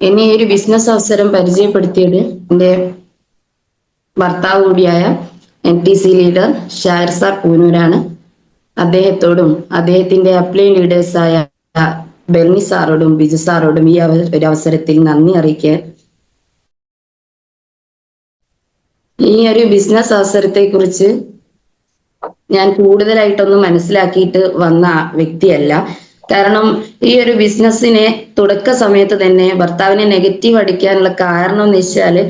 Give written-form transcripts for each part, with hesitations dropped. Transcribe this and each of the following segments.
എന്നെ ഈ ഒരു ബിസിനസ് അവസരം പരിചയപ്പെടുത്തിയത് എൻ്റെ ഭർത്താവ് കൂടിയായ NTC ലീഡർ ഷായർ സാർ പൂനൂരാണ്. അദ്ദേഹത്തോടും അദ്ദേഹത്തിന്റെ അപ്ലൈൻ ലീഡേഴ്സായ ബെർണി സാറോടും ബിജു സാറോടും ഈ ഒരു അവസരത്തിൽ നന്ദി അറിയിക്കുക. ഈ ഒരു ബിസിനസ് അവസരത്തെ കുറിച്ച് ഞാൻ കൂടുതലായിട്ടൊന്നും മനസ്സിലാക്കിയിട്ട് വന്ന വ്യക്തിയല്ല. കാരണം ഈ ഒരു ബിസിനസ്സിനെ തുടക്ക സമയത്ത് തന്നെ ഭർത്താവിനെ നെഗറ്റീവ് അടിക്കാനുള്ള കാരണം എന്ന് വെച്ചാല്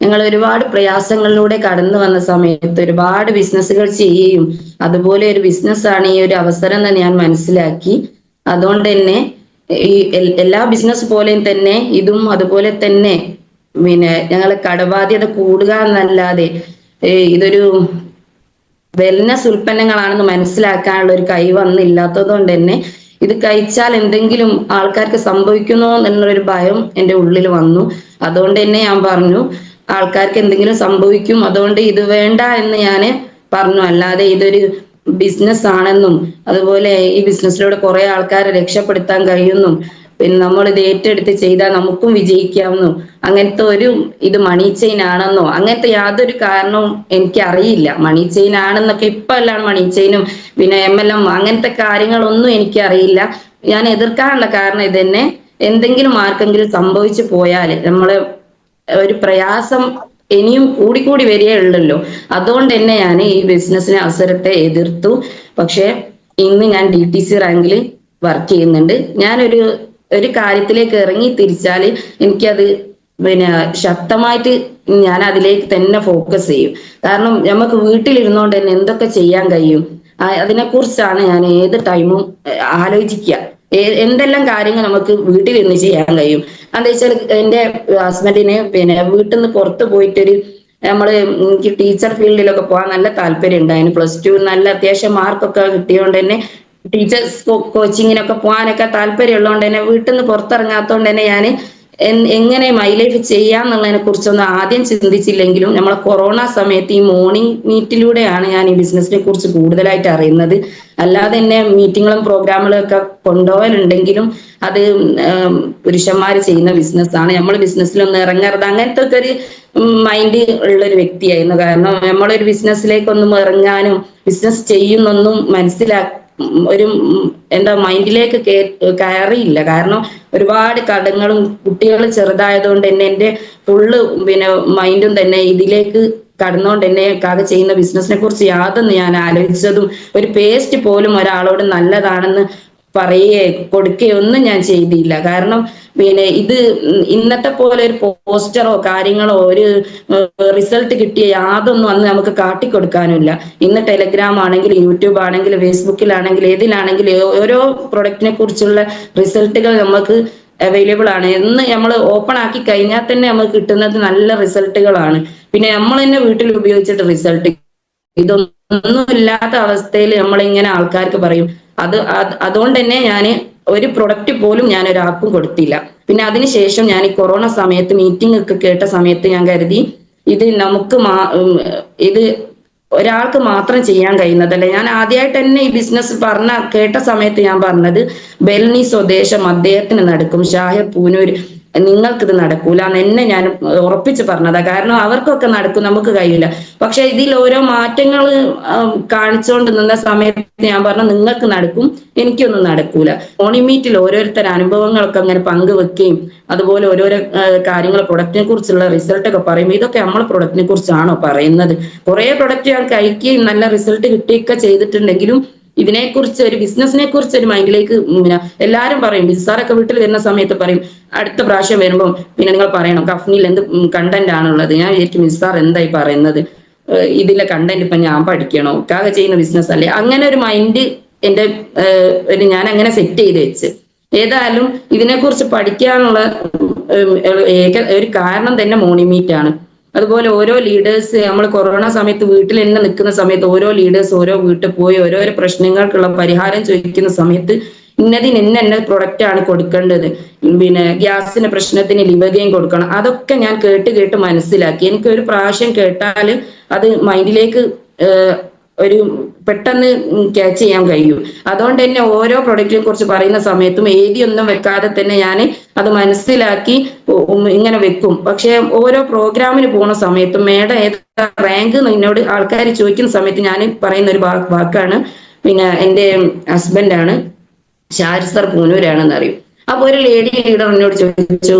ഞങ്ങൾ ഒരുപാട് പ്രയാസങ്ങളിലൂടെ കടന്നു വന്ന സമയത്ത് ഒരുപാട് ബിസിനസ്സുകൾ ചെയ്യുകയും അതുപോലെ ഒരു ബിസിനസ്സാണ് ഈ ഒരു അവസരം എന്ന് ഞാൻ മനസ്സിലാക്കി. അതുകൊണ്ട് തന്നെ ഈ എല്ലാ ബിസിനസ് പോലെയും തന്നെ ഇതും അതുപോലെ തന്നെ ഞങ്ങളെ കടബാധ്യത കൂടുക എന്നല്ലാതെ ഇതൊരു വെൽനസ് ഉൽപ്പന്നങ്ങളാണെന്ന് മനസ്സിലാക്കാനുള്ള ഒരു കൈ വന്നില്ലാത്തത് കൊണ്ട് തന്നെ ഇത് കഴിച്ചാൽ എന്തെങ്കിലും ആൾക്കാർക്ക് സംഭവിക്കുന്നോ എന്നുള്ളൊരു ഭയം എൻ്റെ ഉള്ളിൽ വന്നു. അതുകൊണ്ട് തന്നെ ഞാൻ പറഞ്ഞു ആൾക്കാർക്ക് എന്തെങ്കിലും സംഭവിക്കും, അതുകൊണ്ട് ഇത് വേണ്ട എന്ന് ഞാൻ പറഞ്ഞു. അല്ലാതെ ഇതൊരു ബിസിനസ് ആണെന്നും അതുപോലെ ഈ ബിസിനസ്സിലൂടെ കുറെ ആൾക്കാരെ രക്ഷപ്പെടുത്താൻ കഴിയുന്നും പിന്നെ നമ്മൾ ഇത് ഏറ്റെടുത്ത് ചെയ്താൽ നമുക്കും വിജയിക്കാമെന്നോ അങ്ങനത്തെ ഒരു ഇത് മണി ചെയിൻ ആണെന്നോ അങ്ങനത്തെ യാതൊരു കാരണവും എനിക്ക് അറിയില്ല. മണി ചെയിൻ ആണെന്നൊക്കെ ഇപ്പൊ എല്ലാം മണി ചെയിനും പിന്നെ MLM അങ്ങനത്തെ കാര്യങ്ങളൊന്നും എനിക്ക് അറിയില്ല. ഞാൻ എതിർക്കാനുള്ള കാരണം ഇതന്നെ, എന്തെങ്കിലും ആർക്കെങ്കിലും സംഭവിച്ചു പോയാൽ നമ്മള് ഒരു പ്രയാസം ഇനിയും കൂടിക്കൂടി വരികയേ ഉള്ളല്ലോ. അതുകൊണ്ട് തന്നെ ഞാൻ ഈ ബിസിനസ്സിനെ അവസരത്തെ എതിർത്തു. പക്ഷെ ഇന്ന് ഞാൻ DTC റാങ്കിൽ വർക്ക് ചെയ്യുന്നുണ്ട്. ഞാനൊരു കാര്യത്തിലേക്ക് ഇറങ്ങി തിരിച്ചാൽ എനിക്കത് ശക്തമായിട്ട് ഞാൻ അതിലേക്ക് തന്നെ ഫോക്കസ് ചെയ്യും. കാരണം നമുക്ക് വീട്ടിലിരുന്നോണ്ട് തന്നെ എന്തൊക്കെ ചെയ്യാൻ കഴിയും അതിനെക്കുറിച്ചാണ് ഞാൻ ഏത് ടൈമും ആലോചിക്കുക. എന്തെല്ലാം കാര്യങ്ങൾ നമുക്ക് വീട്ടിലിരുന്ന് ചെയ്യാൻ കഴിയും. എന്താ വെച്ചാൽ എൻ്റെ ഹസ്ബൻഡിന് വീട്ടിൽ നിന്ന് പുറത്ത് പോയിട്ടൊരു എനിക്ക് ടീച്ചർ ഫീൽഡിലൊക്കെ പോകാൻ നല്ല താല്പര്യം ഉണ്ടായിരുന്നു. +2 നല്ല അത്യാവശ്യം മാർക്കൊക്കെ കിട്ടിയോണ്ട് തന്നെ ടീച്ചേഴ്സ് കോച്ചിങ്ങിനൊക്കെ പോകാനൊക്കെ താല്പര്യം ഉള്ളതുകൊണ്ട് തന്നെ വീട്ടിൽ നിന്ന് പുറത്തിറങ്ങാത്തതുകൊണ്ട് തന്നെ ഞാൻ എങ്ങനെ മൈ ലൈഫ് ചെയ്യാന്നുള്ളതിനെ കുറിച്ചൊന്നും ആദ്യം ചിന്തിച്ചില്ലെങ്കിലും നമ്മളെ കൊറോണ സമയത്ത് ഈ മോർണിംഗ് മീറ്റിലൂടെയാണ് ഞാൻ ഈ ബിസിനസിനെ കുറിച്ച് കൂടുതലായിട്ട് അറിയുന്നത്. അല്ലാതെ തന്നെ മീറ്റിങ്ങുകളും പ്രോഗ്രാമുകളും ഒക്കെ കൊണ്ടുപോകാനുണ്ടെങ്കിലും അത് പുരുഷന്മാർ ചെയ്യുന്ന ബിസിനസ്സാണ്, നമ്മൾ ബിസിനസ്സിലൊന്നും ഇറങ്ങരുത് അങ്ങനത്തെ ഒക്കെ ഒരു മൈൻഡ് ഉള്ളൊരു വ്യക്തിയായിരുന്നു. കാരണം നമ്മളൊരു ബിസിനസ്സിലേക്കൊന്നും ഇറങ്ങാനും ബിസിനസ് ചെയ്യുന്നൊന്നും ഒരു മൈൻഡിലേക്ക് കയറിയില്ല. കാരണം ഒരുപാട് കടങ്ങളും കുട്ടികൾ ചെറുതായതുകൊണ്ട് തന്നെ എൻ്റെ ഫുള്ള് മൈൻഡും തന്നെ ഇതിലേക്ക് കടന്നുകൊണ്ട് തന്നെ കാക ചെയ്യുന്ന ബിസിനസിനെ കുറിച്ച് യാതൊന്നും ഞാൻ ആലോചിച്ചതും ഒരു പേസ്റ്റ് പോലും ഒരാളോട് നല്ലതാണെന്ന് പറയുകയോ കൊടുക്കുകയോ ഒന്നും ഞാൻ ചെയ്തില്ല. കാരണം ഇത് ഇന്നത്തെ പോലെ ഒരു പോസ്റ്ററോ കാര്യങ്ങളോ ഒരു റിസൾട്ട് കിട്ടിയ യാതൊന്നും അന്ന് നമുക്ക് കാട്ടിക്കൊടുക്കാനുമില്ല. ഇന്ന് ടെലഗ്രാം ആണെങ്കിൽ യൂട്യൂബ് ആണെങ്കിൽ ഫേസ്ബുക്കിലാണെങ്കിൽ ഏതിലാണെങ്കിലും ഓരോ പ്രൊഡക്റ്റിനെ കുറിച്ചുള്ള റിസൾട്ടുകൾ നമുക്ക് അവൈലബിൾ ആണ്. എന്ന് നമ്മൾ ഓപ്പൺ ആക്കി കഴിഞ്ഞാൽ തന്നെ നമുക്ക് കിട്ടുന്നത് നല്ല റിസൾട്ടുകളാണ്. പിന്നെ നമ്മൾ തന്നെ വീട്ടിൽ ഉപയോഗിച്ചിട്ട് റിസൾട്ട് ഇതൊന്നും ഇല്ലാത്ത അവസ്ഥയിൽ നമ്മളിങ്ങനെ ആൾക്കാർക്ക് പറയും. അതുകൊണ്ട് തന്നെ ഞാൻ ഒരു പ്രൊഡക്റ്റ് പോലും ഞാൻ ഒരാൾക്കും കൊടുത്തില്ല. പിന്നെ അതിനുശേഷം ഞാൻ ഈ കൊറോണ സമയത്ത് മീറ്റിംഗ് ഒക്കെ കേട്ട സമയത്ത് ഞാൻ കരുതി ഇത് ഇത് ഒരാൾക്ക് മാത്രം ചെയ്യാൻ കഴിയുന്നതല്ല. ഞാൻ ആദ്യമായിട്ട് തന്നെ ഈ ബിസിനസ് കേട്ട സമയത്ത് ഞാൻ പറഞ്ഞത് ബെൽനി സ്വദേശം അദ്ദേഹത്തിന് നടക്കും, ഷാഹിർ പൂനൂർ നിങ്ങൾക്കിത് നടക്കൂല എന്നെ ഞാൻ ഉറപ്പിച്ച് പറഞ്ഞതാ. കാരണം അവർക്കൊക്കെ നടക്കും, നമുക്ക് കഴിയില്ല. പക്ഷെ ഇതിൽ ഓരോ മാറ്റങ്ങൾ കാണിച്ചുകൊണ്ട് നിന്ന സമയത്ത് ഞാൻ പറഞ്ഞു നിങ്ങൾക്ക് നടക്കും, എനിക്കൊന്നും നടക്കൂല. മോർണിംഗ് മീറ്റിൽ ഓരോരുത്തർ അനുഭവങ്ങളൊക്കെ അങ്ങനെ പങ്കുവെക്കുകയും അതുപോലെ ഓരോരോ കാര്യങ്ങൾ പ്രൊഡക്റ്റിനെ കുറിച്ചുള്ള റിസൾട്ടൊക്കെ പറയുമ്പോൾ ഇതൊക്കെ നമ്മളെ പ്രൊഡക്റ്റിനെ കുറിച്ചാണോ പറയുന്നത്? കുറെ പ്രൊഡക്റ്റ് ഞാൻ കഴിക്കുകയും നല്ല റിസൾട്ട് കിട്ടുകയൊക്കെ ചെയ്തിട്ടുണ്ടെങ്കിലും ഇതിനെക്കുറിച്ച് ഒരു ബിസിനസിനെ കുറിച്ച് ഒരു മൈൻഡിലേക്ക് എല്ലാവരും പറയും. ബിസാറൊക്കെ വീട്ടിൽ വരുന്ന സമയത്ത് പറയും അടുത്ത പ്രാവശ്യം വരുമ്പോൾ നിങ്ങൾ പറയണം കഫ്നിൽ എന്ത് കണ്ടന്റ് ആണുള്ളത്. ഞാൻ വിചാരിക്കും ബിസാർ എന്തായി പറയുന്നത്, ഇതിലെ കണ്ടന്റ് ഇപ്പൊ ഞാൻ പഠിക്കണോ, കാക ചെയ്യുന്ന ബിസിനസ് അല്ലേ? അങ്ങനെ ഒരു മൈൻഡ് എന്റെ ഞാൻ അങ്ങനെ സെറ്റ് ചെയ്ത് വെച്ച്. ഏതായാലും ഇതിനെക്കുറിച്ച് പഠിക്കാനുള്ള ഒരു കാരണം തന്നെ മോർണിംഗ് മീറ്റ് ആണ്. അതുപോലെ ഓരോ ലീഡേഴ്സ് നമ്മൾ കൊറോണ സമയത്ത് വീട്ടിൽ തന്നെ നിൽക്കുന്ന സമയത്ത് ഓരോ ലീഡേഴ്സ് ഓരോ വീട്ടിൽ പോയി ഓരോരോ പ്രശ്നങ്ങൾക്കുള്ള പരിഹാരം ചോദിക്കുന്ന സമയത്ത് ഇന്ന പ്രൊഡക്റ്റ് ആണ് കൊടുക്കേണ്ടത്, ഗ്യാസിന്റെ പ്രശ്നത്തിന് ലിവഗെയിൻ കൊടുക്കണം, അതൊക്കെ ഞാൻ കേട്ട് മനസ്സിലാക്കി. എനിക്ക് ഒരു പ്രാവശ്യം കേട്ടാൽ അത് മൈൻഡിലേക്ക് ഒരു പെട്ടെന്ന് ക്യാച്ച് ചെയ്യാൻ കഴിയും. അതുകൊണ്ട് തന്നെ ഓരോ പ്രൊഡക്റ്റിനെ കുറിച്ച് പറയുന്ന സമയത്തും എഴുതിയൊന്നും വെക്കാതെ തന്നെ ഞാൻ അത് മനസ്സിലാക്കി ഇങ്ങനെ വെക്കും. പക്ഷെ ഓരോ പ്രോഗ്രാമിന് പോണ സമയത്തും മേഡം ഏതാ റാങ്ക് എന്നോട് ആൾക്കാർ ചോദിക്കുന്ന സമയത്ത് ഞാൻ പറയുന്ന ഒരു വാക്കാണ് പിന്നെ എന്റെ ഹസ്ബൻഡാണ് ഷാരിസ് സർ പൂനൂരാണെന്ന് അറിയും. അപ്പൊ ഒരു ലേഡി ലീഡർ എന്നോട് ചോദിച്ചു,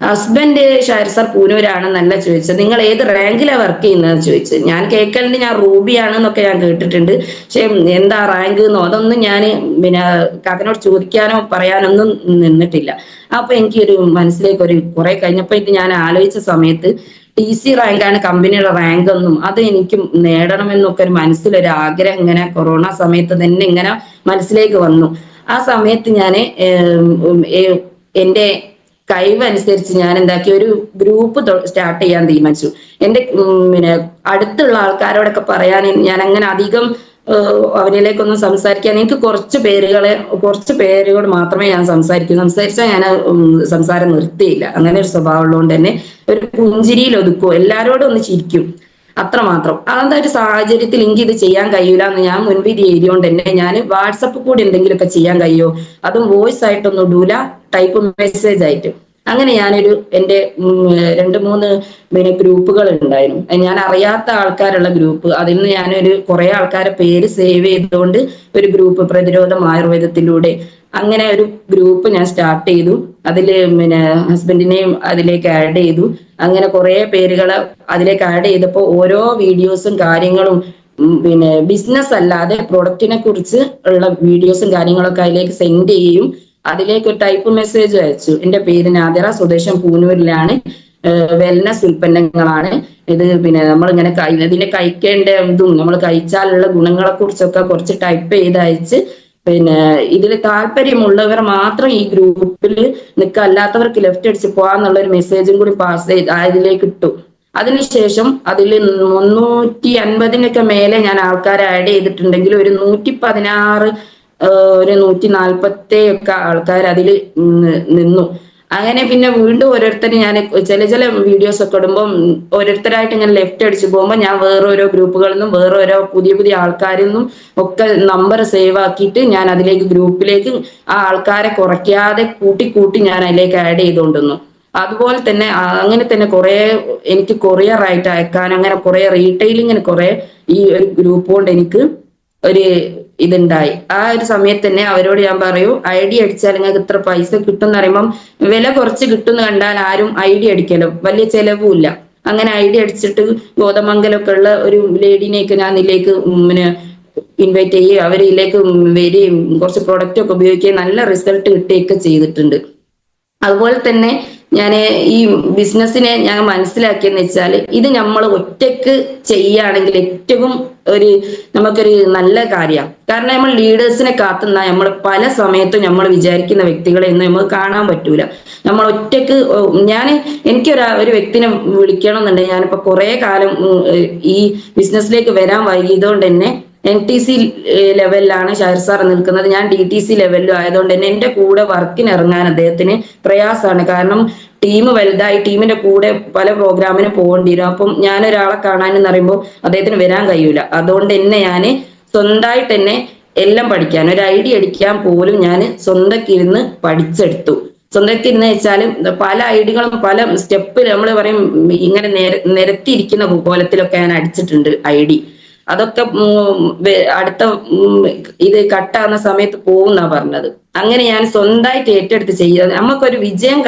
ഹസ്ബൻഡ് ഷാരിസ് സർ പൂനൂരാണെന്നല്ല ചോദിച്ചത്, നിങ്ങൾ ഏത് റാങ്കിലാണ് വർക്ക് ചെയ്യുന്നതെന്ന് ചോദിച്ചു. ഞാൻ കേൾക്കലുണ്ട് ഞാൻ റൂബി ആണെന്നൊക്കെ ഞാൻ കേട്ടിട്ടുണ്ട്, പക്ഷെ എന്താ റാങ്ക് എന്നോ അതൊന്നും ഞാൻ പിന്നെ കാക്കനോട് ചോദിക്കാനോ പറയാനൊന്നും നിന്നിട്ടില്ല. അപ്പൊ എനിക്കൊരു മനസ്സിലേക്ക് ഒരു കുറെ കഴിഞ്ഞപ്പോ ഇത് ഞാൻ ആലോചിച്ച സമയത്ത് TC റാങ്കാണ് കമ്പനിയുടെ റാങ്ക് ഒന്നും അത് എനിക്ക് നേടണമെന്നൊക്കെ ഒരു മനസ്സിലൊരു ആഗ്രഹം ഇങ്ങനെ കൊറോണ സമയത്ത് തന്നെ ഇങ്ങനെ മനസ്സിലേക്ക് വന്നു. ആ സമയത്ത് ഞാൻ എന്റെ കഴിവനുസരിച്ച് ഞാൻ എന്താക്കി ഒരു ഗ്രൂപ്പ് സ്റ്റാർട്ട് ചെയ്യാൻ തീരുമാനിച്ചു. എന്റെ പിന്നെ അടുത്തുള്ള ആൾക്കാരോടൊക്കെ പറയാൻ ഞാൻ അങ്ങനെ അധികം അവരിലേക്കൊന്നും സംസാരിക്കാൻ എനിക്ക് കുറച്ച് പേരുകൾ മാത്രമേ ഞാൻ സംസാരിച്ചാൽ ഞാൻ സംസാരം നിർത്തിയില്ല. അങ്ങനെ ഒരു സ്വഭാവം ഉള്ളതുകൊണ്ട് തന്നെ ഒരു പുഞ്ചിരിയിൽ ഒതുക്കും, എല്ലാരോടും ഒന്ന് ചിരിക്കും, അത്രമാത്രം. അതെന്താ ഒരു സാഹചര്യത്തിൽ എനിക്ക് ഇത് ചെയ്യാൻ കഴിയില്ല എന്ന് ഞാൻ മുൻവിധി എഴുതിയോണ്ട് തന്നെ ഞാൻ വാട്സപ്പ് കൂടി എന്തെങ്കിലുമൊക്കെ ചെയ്യാൻ കഴിയുമോ, അതും വോയിസ് ആയിട്ടൊന്നും ഇടൂല, ടൈപ്പ് മെസ്സേജ് ആയിട്ട്. അങ്ങനെ ഞാനൊരു എന്റെ 2-3 പിന്നെ ഗ്രൂപ്പുകൾ ഉണ്ടായിരുന്നു, ഞാൻ അറിയാത്ത ആൾക്കാരുള്ള ഗ്രൂപ്പ്. അതിൽ നിന്ന് ഞാനൊരു കുറെ ആൾക്കാരെ പേര് സേവ് ചെയ്തുകൊണ്ട് ഒരു ഗ്രൂപ്പ് പ്രതിരോധം ആയുർവേദത്തിലൂടെ അങ്ങനെ ഒരു ഗ്രൂപ്പ് ഞാൻ സ്റ്റാർട്ട് ചെയ്തു. അതില് പിന്നെ ഹസ്ബൻഡിനെയും അതിലേക്ക് ആഡ് ചെയ്തു. അങ്ങനെ കുറെ പേരുകളെ അതിലേക്ക് ആഡ് ചെയ്തപ്പോൾ ഓരോ വീഡിയോസും കാര്യങ്ങളും പിന്നെ ബിസിനസ് അല്ലാതെ പ്രൊഡക്റ്റിനെ കുറിച്ച് ഉള്ള വീഡിയോസും കാര്യങ്ങളൊക്കെ അതിലേക്ക് സെൻഡ് ചെയ്യും. അതിലേക്ക് ഒരു ടൈപ്പ് മെസ്സേജ് അയച്ചു. എന്റെ പേര് നാദിറ, സ്വദേശം പൂനൂരിലാണ്, വെൽനസ് ഉൽപ്പന്നങ്ങളാണ് ഇത്. പിന്നെ നമ്മൾ ഇങ്ങനെ ഇതിനെ കഴിക്കേണ്ട ഇതും നമ്മൾ കഴിച്ചാലുള്ള ഗുണങ്ങളെ കുറിച്ചൊക്കെ കുറച്ച് ടൈപ്പ് ചെയ്ത് അയച്ച് പിന്നെ ഇതിൽ താല്പര്യമുള്ളവർ മാത്രം ഈ ഗ്രൂപ്പിൽ നിൽക്കുക, അല്ലാത്തവർക്ക് ലെഫ്റ്റ് അടിച്ച് പോകാന്നുള്ള ഒരു മെസ്സേജും കൂടി പാസ് ചെയ്ത് ഇതിലേക്ക് ഇട്ടു. അതിനുശേഷം അതിൽ 350-നൊക്കെ മേലെ ഞാൻ ആൾക്കാരെ ആഡ് ചെയ്തിട്ടുണ്ടെങ്കിൽ ഒരു 116 ഒരു 140 ഒക്കെ ആൾക്കാർ അതിൽ നിന്നു. അങ്ങനെ പിന്നെ വീണ്ടും ഓരോരുത്തർ ഞാൻ ചില വീഡിയോസ് ഒക്കെ ഇടുമ്പോൾ ഓരോരുത്തരായിട്ട് ഇങ്ങനെ ലെഫ്റ്റ് അടിച്ച് പോകുമ്പോൾ ഞാൻ വേറോരോ ഗ്രൂപ്പുകളിൽ നിന്നും വേറോരോ പുതിയ ആൾക്കാരിൽ നിന്നും ഒക്കെ നമ്പർ സേവ് ആക്കിയിട്ട് ഞാൻ അതിലേക്ക് ഗ്രൂപ്പിലേക്ക് ആ ആൾക്കാരെ കുറയ്ക്കാതെ കൂട്ടി ഞാൻ അതിലേക്ക് ആഡ് ചെയ്തുകൊണ്ടിരുന്നു. അതുപോലെ തന്നെ അങ്ങനെ തന്നെ കുറെ എനിക്ക് കൊറിയർ ആയിട്ട് അയക്കാൻ അങ്ങനെ കുറെ റീറ്റെയിലിങ്ങിന് കുറെ ഈ ഒരു ഗ്രൂപ്പ് കൊണ്ട് എനിക്ക് ഒരു ഇതുണ്ടായി. ആ ഒരു സമയത്ത് തന്നെ അവരോട് ഞാൻ പറയൂ, ID അടിച്ചാൽ നിങ്ങൾക്ക് ഇത്ര പൈസ കിട്ടും എന്ന് പറയുമ്പം വില കുറച്ച് കിട്ടും എന്ന് കണ്ടാൽ ആരും ID അടിക്കലോ, വലിയ ചെലവുമില്ല. അങ്ങനെ ID അടിച്ചിട്ട് ഗോതമംഗലൊക്കെ ഉള്ള ഒരു ലേഡിനെയൊക്കെ ഞാൻ ഇതിലേക്ക് പിന്നെ ഇൻവൈറ്റ് ചെയ്യുകയും അവരിലേക്ക് വരികയും കുറച്ച് പ്രൊഡക്റ്റ് ഒക്കെ ഉപയോഗിക്കുകയും നല്ല റിസൾട്ട് കിട്ടുകയൊക്കെ ചെയ്തിട്ടുണ്ട്. അതുപോലെ തന്നെ ഞാൻ ഈ ബിസിനസ്സിനെ ഞാൻ മനസ്സിലാക്കിയെന്ന് വെച്ചാൽ ഇത് നമ്മൾ ഒറ്റക്ക് ചെയ്യുകയാണെങ്കിൽ ഏറ്റവും നമുക്കൊരു നല്ല കാര്യമാണ്. കാരണം നമ്മൾ ലീഡേഴ്സിനെ കാത്തുന്ന നമ്മൾ പല സമയത്തും നമ്മൾ വിചാരിക്കുന്ന വ്യക്തികളെ ഒന്നും നമുക്ക് കാണാൻ പറ്റൂല. നമ്മൾ ഒറ്റക്ക് ഒരു വ്യക്തിനെ വിളിക്കണം എന്നുണ്ടെങ്കിൽ ഞാനിപ്പോ കുറെ കാലം ഈ ബിസിനസ്സിലേക്ക് വരാൻ വൈകിയതുകൊണ്ട് തന്നെ NTC ലെവലിലാണ് ഷാരിസ് സാർ നിൽക്കുന്നത്, ഞാൻ DTC ലെവലിലും ആയതുകൊണ്ട് തന്നെ എന്റെ കൂടെ വർക്കിന് ഇറങ്ങാൻ അദ്ദേഹത്തിന് പ്രയാസമാണ്. കാരണം ടീം വലുതായി, ടീമിന്റെ കൂടെ പല പ്രോഗ്രാമിന് പോകേണ്ടി വരും. അപ്പം ഞാൻ ഒരാളെ കാണാനെന്ന് പറയുമ്പോൾ അദ്ദേഹത്തിന് വരാൻ കഴിയൂല. അതുകൊണ്ട് തന്നെ ഞാൻ സ്വന്തമായിട്ട് തന്നെ എല്ലാം പഠിക്കാൻ, ഒരു ID അടിക്കാൻ പോലും ഞാൻ സ്വന്തക്ക് ഇരുന്ന് പഠിച്ചെടുത്തു. സ്വന്തക്ക് ഇരുന്ന് വെച്ചാൽ പല ഐഡികളും പല സ്റ്റെപ്പിൽ നമ്മൾ പറയും ഇങ്ങനെ നിരത്തിയിരിക്കുന്ന കോലത്തിലൊക്കെ ഞാൻ അടിച്ചിട്ടുണ്ട് ID. അതൊക്കെ അടുത്ത ഇത് കട്ടാകുന്ന സമയത്ത് പോകുന്നാ പറഞ്ഞത്. അങ്ങനെ ഞാൻ സ്വന്തമായിട്ട് ഏറ്റെടുത്ത് ചെയ്യുക. നമുക്കൊരു വിജയം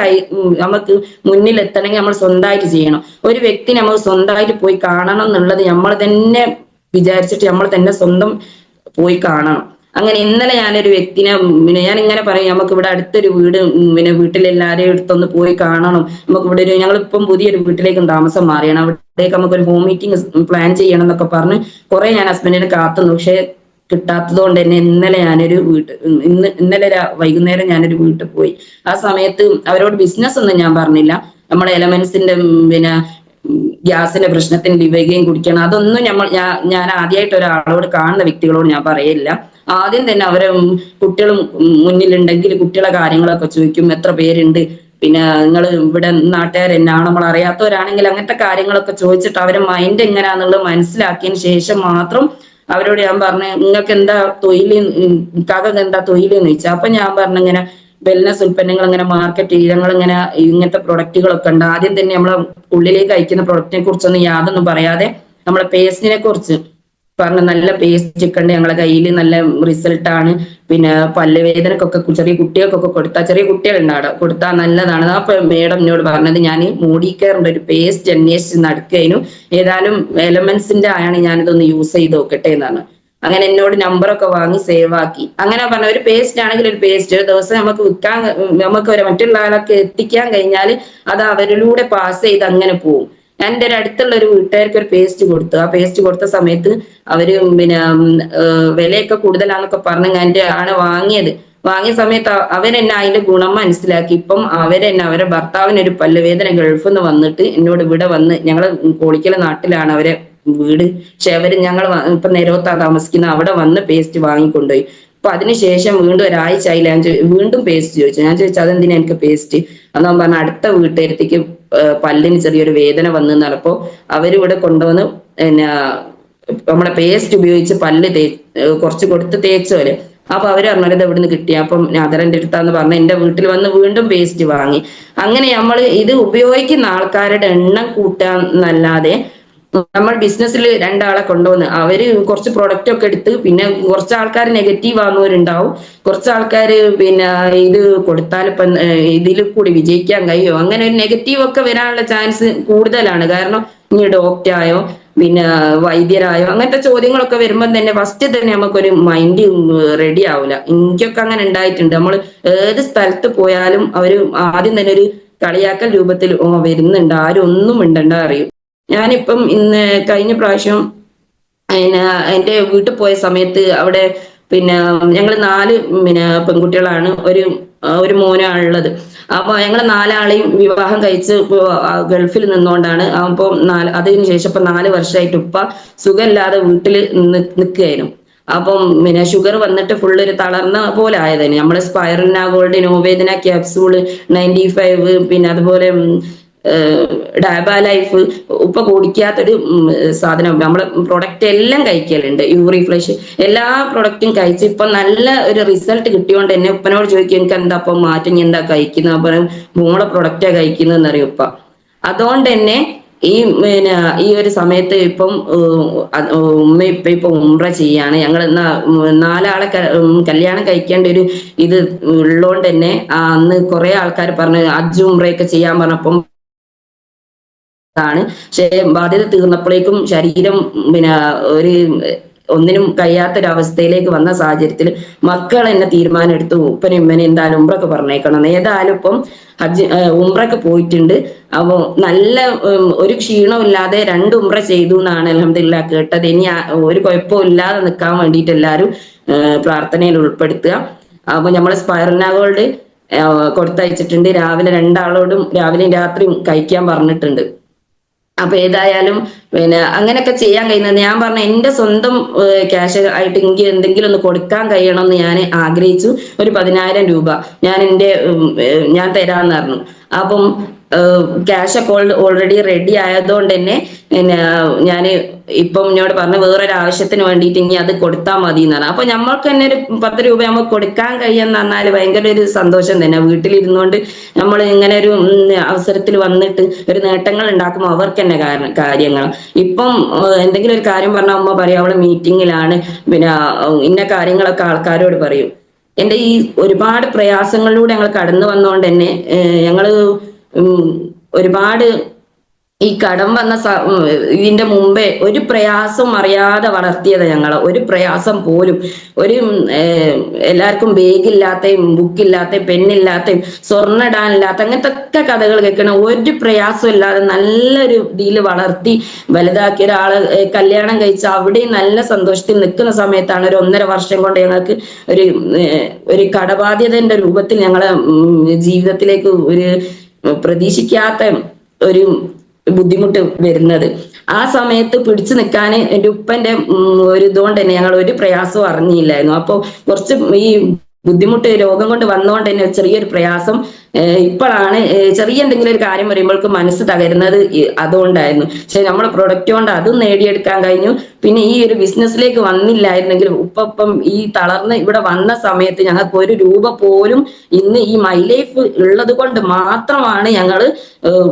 നമുക്ക് മുന്നിൽ എത്തണമെങ്കിൽ നമ്മൾ സ്വന്തമായിട്ട് ചെയ്യണം. ഒരു വ്യക്തി നമ്മൾ സ്വന്തമായിട്ട് പോയി കാണണം എന്നുള്ളത് നമ്മൾ തന്നെ വിചാരിച്ചിട്ട് നമ്മൾ തന്നെ സ്വന്തം പോയി കാണണം. അങ്ങനെ ഇന്നലെ ഞാനൊരു വ്യക്തിനെ ഞാൻ ഇങ്ങനെ പറയും, നമുക്ക് ഇവിടെ അടുത്തൊരു വീട് വീട്ടിലെല്ലാരെയും അടുത്തൊന്ന് പോയി കാണണം, നമുക്ക് ഇവിടെ ഞങ്ങളിപ്പം പുതിയൊരു വീട്ടിലേക്കും താമസം മാറിയാണ്, അവിടേക്ക് നമുക്കൊരു ഹോം മീറ്റിംഗ് പ്ലാൻ ചെയ്യണം എന്നൊക്കെ പറഞ്ഞ് കുറെ ഞാൻ ഹസ്ബൻഡിനെ കാത്തുന്നു. പക്ഷെ കിട്ടാത്തത് കൊണ്ട് തന്നെ ഇന്നലെ വൈകുന്നേരം ഞാനൊരു വീട്ടിൽ പോയി. ആ സമയത്ത് അവരോട് ബിസിനസ് ഒന്നും ഞാൻ പറഞ്ഞില്ല. നമ്മളെ എലമെന്റ്സിന്റെ ഗ്യാസിന്റെ പ്രശ്നത്തിന് ലിവഗയും കുടിക്കണം, അതൊന്നും ഞാൻ ആദ്യമായിട്ട് ഒരാളോട് കാണുന്ന വ്യക്തികളോട് ഞാൻ പറയില്ല. ആദ്യം തന്നെ അവരെ കുട്ടികളും മുന്നിലുണ്ടെങ്കിൽ കുട്ടികളെ കാര്യങ്ങളൊക്കെ ചോദിക്കും, എത്ര പേരുണ്ട്, പിന്നെ നിങ്ങൾ ഇവിടെ നാട്ടുകാരെന്നാണ്, നമ്മൾ അറിയാത്തവരാണെങ്കിൽ അങ്ങനത്തെ കാര്യങ്ങളൊക്കെ ചോദിച്ചിട്ട് അവരെ മൈൻഡ് എങ്ങനെയാന്നുള്ളത് മനസ്സിലാക്കിയതിന് ശേഷം മാത്രം അവരോട് ഞാൻ പറഞ്ഞു നിങ്ങൾക്ക് എന്താ തൊഴിൽ, കാക്കക്ക് എന്താ തൊഴിൽ എന്ന് ചോദിച്ചു. അപ്പൊ ഞാൻ പറഞ്ഞു ഇങ്ങനെ വെൽനസ് ഉൽപ്പന്നങ്ങൾ ഇങ്ങനെ മാർക്കറ്റ് ചെയ്ത് ഞങ്ങളിങ്ങനെ ഇങ്ങനത്തെ പ്രൊഡക്റ്റുകളൊക്കെ ഉണ്ട്. ആദ്യം തന്നെ നമ്മളെ ഉള്ളിലേക്ക് അയക്കുന്ന പ്രൊഡക്റ്റിനെ കുറിച്ചൊന്നും യാതൊന്നും പറയാതെ നമ്മളെ പേസ്റ്റിനെ കുറിച്ച് പറഞ്ഞു. നല്ല പേസ്റ്റ് ഒക്കെ ഉണ്ട് ഞങ്ങളെ കയ്യിൽ, നല്ല റിസൾട്ട് ആണ്. പിന്നെ പല്ലുവേദനക്കൊക്കെ ചെറിയ കുട്ടികൾക്കൊക്കെ കൊടുത്താൽ, ചെറിയ കുട്ടികളുണ്ട് അവിടെ, കൊടുത്താൽ നല്ലതാണ്. അപ്പൊ മേഡം എന്നോട് പറഞ്ഞത് ഞാൻ മോഡി കെയറിന്റെ ഒരു പേസ്റ്റ് അന്വേഷിച്ച് നടക്കുകയും ഏതായാലും എലമെന്റ്സിന്റെ ആണ് ഞാനിതൊന്ന് യൂസ് ചെയ്ത് നോക്കട്ടെ എന്നാണ്. അങ്ങനെ എന്നോട് നമ്പറൊക്കെ വാങ്ങി സേവ് ആക്കി. അങ്ങനെ പറഞ്ഞ ഒരു പേസ്റ്റ് ആണെങ്കിൽ ഒരു പേസ്റ്റ് ഒരു ദിവസം നമുക്ക് വിൽക്കാൻ, നമുക്ക് മറ്റുള്ള ആളൊക്കെ എത്തിക്കാൻ കഴിഞ്ഞാൽ അത് അവരിലൂടെ പാസ് ചെയ്ത് അങ്ങനെ പോകും. ഞാൻ എൻ്റെ ഒരു അടുത്തുള്ള ഒരു വീട്ടുകാർക്ക് ഒരു പേസ്റ്റ് കൊടുത്തു. ആ പേസ്റ്റ് കൊടുത്ത സമയത്ത് അവര് പിന്നെ വിലയൊക്കെ കൂടുതലാന്നൊക്കെ പറഞ്ഞ് എന്റെ ആണ് വാങ്ങിയത്. വാങ്ങിയ സമയത്ത് അവരെന്നെ അതിന്റെ ഗുണം മനസ്സിലാക്കി. ഇപ്പം അവരെന്നെ അവരെ ഭർത്താവിനൊരു പല്ലുവേദന ഗൾഫിൽ നിന്ന് വന്നിട്ട് എന്നോട് ഇവിടെ വന്ന്, ഞങ്ങള് കോളിക്കല നാട്ടിലാണ് അവരെ വീട്, പക്ഷെ അവര് ഞങ്ങൾ ഇപ്പൊ നിരവത്താ താമസിക്കുന്ന, അവിടെ വന്ന് പേസ്റ്റ് വാങ്ങിക്കൊണ്ടുപോയി. അപ്പൊ അതിനുശേഷം വീണ്ടും ഒരാഴ്ച ആയില്ല, ഞാൻ വീണ്ടും പേസ്റ്റ് ചോദിച്ചു. ഞാൻ ചോദിച്ചു അതെന്തിനാ എനിക്ക് പേസ്റ്റ്? അന്നാ പറഞ്ഞ അടുത്ത വീട്ടുകാരത്തേക്ക് പല്ലിന് ചെറിയൊരു വേദന വന്നു എന്നപ്പോ അവരിവിടെ കൊണ്ടുവന്ന് പിന്നെ നമ്മളെ പേസ്റ്റ് ഉപയോഗിച്ച് പല്ല് കുറച്ച് കൊടുത്ത് തേച്ചോലെ. അപ്പൊ അവര് പറഞ്ഞത് ഇത് എവിടുന്ന് കിട്ടിയ, അപ്പം നാദരന്റെ അടുത്താന്ന് പറഞ്ഞ എന്റെ വീട്ടിൽ വന്ന് വീണ്ടും പേസ്റ്റ് വാങ്ങി. അങ്ങനെ നമ്മൾ ഇത് ഉപയോഗിക്കുന്ന ആൾക്കാരുടെ എണ്ണം കൂട്ടാന്നല്ലാതെ നമ്മൾ ബിസിനസ്സിൽ രണ്ടാളെ കൊണ്ടുവന്ന് അവര് കുറച്ച് പ്രൊഡക്റ്റ് ഒക്കെ എടുത്ത്, പിന്നെ കുറച്ച് ആൾക്കാർ നെഗറ്റീവ് ആവുന്നവരുണ്ടാവും, കുറച്ച് ആൾക്കാർ പിന്നെ ഇത് കൊടുത്താൽ ഇപ്പം ഇതിൽ കൂടി വിജയിക്കാൻ കഴിയോ, അങ്ങനെ ഒരു നെഗറ്റീവ് ഒക്കെ വരാനുള്ള ചാൻസ് കൂടുതലാണ്. കാരണം ഇനി ഡോക്ടറായോ പിന്നെ വൈദ്യരായോ അങ്ങനത്തെ ചോദ്യങ്ങളൊക്കെ വരുമ്പോൾ തന്നെ ഫസ്റ്റ് തന്നെ നമുക്കൊരു മൈൻഡ് റെഡി ആവില്ല. എനിക്കൊക്കെ അങ്ങനെ ഉണ്ടായിട്ടുണ്ട്. നമ്മൾ ഏത് സ്ഥലത്ത് പോയാലും അവര് ആദ്യം തന്നെ ഒരു കളിയാക്കൽ രൂപത്തിൽ വരുന്നുണ്ട്, ആരും ഒന്നും മിണ്ടണ്ട അറിയും. ഞാനിപ്പം ഇന്ന് കഴിഞ്ഞ പ്രാവശ്യം പിന്നെ എന്റെ വീട്ടിൽ പോയ സമയത്ത് അവിടെ പിന്നെ ഞങ്ങൾ 4 പിന്നെ പെൺകുട്ടികളാണ്, ഒരു മോനാണുള്ളത്. അപ്പൊ ഞങ്ങൾ 4 ആളെയും വിവാഹം കഴിച്ച് ഗൾഫിൽ നിന്നുകൊണ്ടാണ്. അപ്പൊ അതിന് ശേഷം ഇപ്പൊ 4 വർഷമായിട്ട് ഉപ്പ സുഖമില്ലാതെ വീട്ടിൽ നിൽക്കുകയായിരുന്നു. അപ്പം പിന്നെ ഷുഗർ വന്നിട്ട് ഫുള്ള് ഒരു തളർന്ന പോലെ ആയതാണ്. നമ്മള് സ്പൈറലിന ഗോൾഡ്, നോവേദന ക്യാപ്സൂള് 95, പിന്നെ അതുപോലെ ഡാബ ലൈഫ്, ഉപ്പ കുടിക്കാത്തൊരു സാധനം, നമ്മള് പ്രൊഡക്റ്റ് എല്ലാം കഴിക്കലുണ്ട്. യൂറി ഫ്ലഷ് എല്ലാ പ്രൊഡക്റ്റും കഴിച്ച് ഇപ്പൊ നല്ല ഒരു റിസൾട്ട് കിട്ടിയോണ്ട് തന്നെ ഉപ്പനോട് ചോദിക്കും എനിക്ക് എന്താ ഇപ്പം മാറ്റം, എന്താ കഴിക്കുന്നത്? അപ്പൊ മോളെ പ്രൊഡക്റ്റാ കഴിക്കുന്നതെന്ന് അറിയും ഉപ്പ. അതുകൊണ്ട് തന്നെ ഈ പിന്നെ ഈ ഒരു സമയത്ത് ഇപ്പം ഉമ്മ ഇപ്പൊ ഉംറ ചെയ്യാണ്. ഞങ്ങൾ 4 ആളെ കല്യാണം കഴിക്കേണ്ട ഒരു ഇത് ഉള്ളോണ്ട് തന്നെ അന്ന് കുറെ ആൾക്കാർ പറഞ്ഞ് ഹജ്ജ് ഉംറയൊക്കെ ചെയ്യാൻ പറഞ്ഞപ്പം ആണ്. പക്ഷെ ബാധ്യത തീർന്നപ്പോഴേക്കും ശരീരം പിന്നെ ഒന്നിനും കഴിയാത്തൊരവസ്ഥയിലേക്ക് വന്ന സാഹചര്യത്തിൽ മക്കൾ എന്നെ തീരുമാനം എടുത്തു, ഉപ്പനെ ഉമ്മനെ എന്തായാലും ഉംറക്ക് പറഞ്ഞേക്കണം. ഏതായാലും ഇപ്പം ഉംറക്ക് പോയിട്ടുണ്ട്. അപ്പൊ നല്ല ഒരു ക്ഷീണവും ഇല്ലാതെ 2 ഉംറ ചെയ്തു എന്നാണ് അൽഹംദുലില്ലാഹ് കേട്ടത്. ഇനി ഒരു കുഴപ്പവും ഇല്ലാതെ നിൽക്കാൻ വേണ്ടിയിട്ട് എല്ലാവരും പ്രാർത്ഥനയിൽ ഉൾപ്പെടുത്തുക. അപ്പൊ നമ്മളെ സ്പൈറലിന ഗോൾഡ് കൊടുത്തയച്ചിട്ടുണ്ട്. രാവിലെ 2 ആളോടും രാവിലെയും രാത്രിയും കഴിക്കാൻ പറഞ്ഞിട്ടുണ്ട്. അപ്പൊ ഏതായാലും പിന്നെ അങ്ങനെയൊക്കെ ചെയ്യാൻ കഴിയുന്നത്, ഞാൻ പറഞ്ഞ എന്റെ സ്വന്തം ക്യാഷ് ആയിട്ട് എനിക്ക് എന്തെങ്കിലും ഒന്ന് കൊടുക്കാൻ കഴിയണം എന്ന് ഞാൻ ആഗ്രഹിച്ചു. ഒരു 10,000 രൂപ ഞാൻ തരാന്ന് പറഞ്ഞു. അപ്പം ക്യാഷ് ഒക്കെ ഓൾറെഡി റെഡി ആയതുകൊണ്ട് തന്നെ പിന്നെ ഞാൻ ഇപ്പം എന്നോട് പറഞ്ഞ വേറൊരു ആവശ്യത്തിന് വേണ്ടിയിട്ട് ഇനി അത് കൊടുത്താൽ മതി എന്നാണ്. അപ്പൊ നമ്മൾക്ക് തന്നെ ഒരു 10 രൂപ നമുക്ക് കൊടുക്കാൻ കഴിയുമെന്ന് പറഞ്ഞാൽ ഭയങ്കര ഒരു സന്തോഷം തന്നെ. വീട്ടിലിരുന്നുകൊണ്ട് നമ്മൾ ഇങ്ങനെ ഒരു അവസരത്തിൽ വന്നിട്ട് ഒരു നേട്ടങ്ങൾ ഉണ്ടാക്കുമ്പോൾ അവർക്ക് തന്നെ കാര്യങ്ങൾ. ഇപ്പം എന്തെങ്കിലും ഒരു കാര്യം പറഞ്ഞാൽ അമ്മ പറയും അവള് മീറ്റിങ്ങിലാണ്, പിന്നെ ഇന്ന കാര്യങ്ങളൊക്കെ ആൾക്കാരോട് പറയും. എന്റെ ഈ ഒരുപാട് പ്രയാസങ്ങളിലൂടെ ഞങ്ങൾ കടന്നു വന്നോണ്ട് തന്നെ ഞങ്ങള് ഒരുപാട് ഈ കടം വന്ന ഇതിന്റെ മുമ്പേ ഒരു പ്രയാസം അറിയാതെ വളർത്തിയത് ഞങ്ങളെ. ഒരു പ്രയാസം പോലും ഒരു എല്ലാവർക്കും ബേഗില്ലാത്തയും ബുക്കില്ലാത്തയും പെന്നില്ലാത്തയും സ്വർണ്ണ ഇടാനില്ലാത്ത അങ്ങനത്തെ ഒക്കെ കഥകൾ കേൾക്കണം. ഒരു പ്രയാസം ഇല്ലാതെ നല്ലൊരു ഇതിൽ വളർത്തി വലുതാക്കിയ ഒരാള് കല്യാണം കഴിച്ച് അവിടെയും നല്ല സന്തോഷത്തിൽ നിൽക്കുന്ന സമയത്താണ് ഒരു 1.5 വർഷം കൊണ്ട് ഞങ്ങൾക്ക് ഒരു കടബാധ്യതയുടെ രൂപത്തിൽ ഞങ്ങളെ ജീവിതത്തിലേക്ക് ഒരു പ്രതീക്ഷിക്കാത്ത ഒരു ബുദ്ധിമുട്ട് വരുന്നത്. ആ സമയത്ത് പിടിച്ചു നിൽക്കാൻ എൻ്റെ ഉപ്പന്റെ ഒരു ഇതുകൊണ്ട് തന്നെ ഞങ്ങൾ ഒരു പ്രയാസവും അറിഞ്ഞില്ലായിരുന്നു. അപ്പൊ കുറച്ച് ഈ ബുദ്ധിമുട്ട് രോഗം കൊണ്ട് വന്നുകൊണ്ട് തന്നെ ചെറിയൊരു പ്രയാസം ഇപ്പോഴാണ് ചെറിയ എന്തെങ്കിലും ഒരു കാര്യം പറയുമ്പോൾക്ക് മനസ്സ് തകരുന്നത് അതുകൊണ്ടായിരുന്നു. പക്ഷെ നമ്മളെ പ്രൊഡക്റ്റ് കൊണ്ട് അതും നേടിയെടുക്കാൻ കഴിഞ്ഞു. പിന്നെ ഈ ഒരു ബിസിനസ്സിലേക്ക് വന്നില്ലായിരുന്നെങ്കിൽ ഇപ്പം ഈ തളർന്ന് ഇവിടെ വന്ന സമയത്ത് ഞങ്ങൾക്ക് ഒരു രൂപ പോലും ഇന്ന് ഈ മൈ ലൈഫ് ഉള്ളത് കൊണ്ട് മാത്രമാണ് ഞങ്ങൾ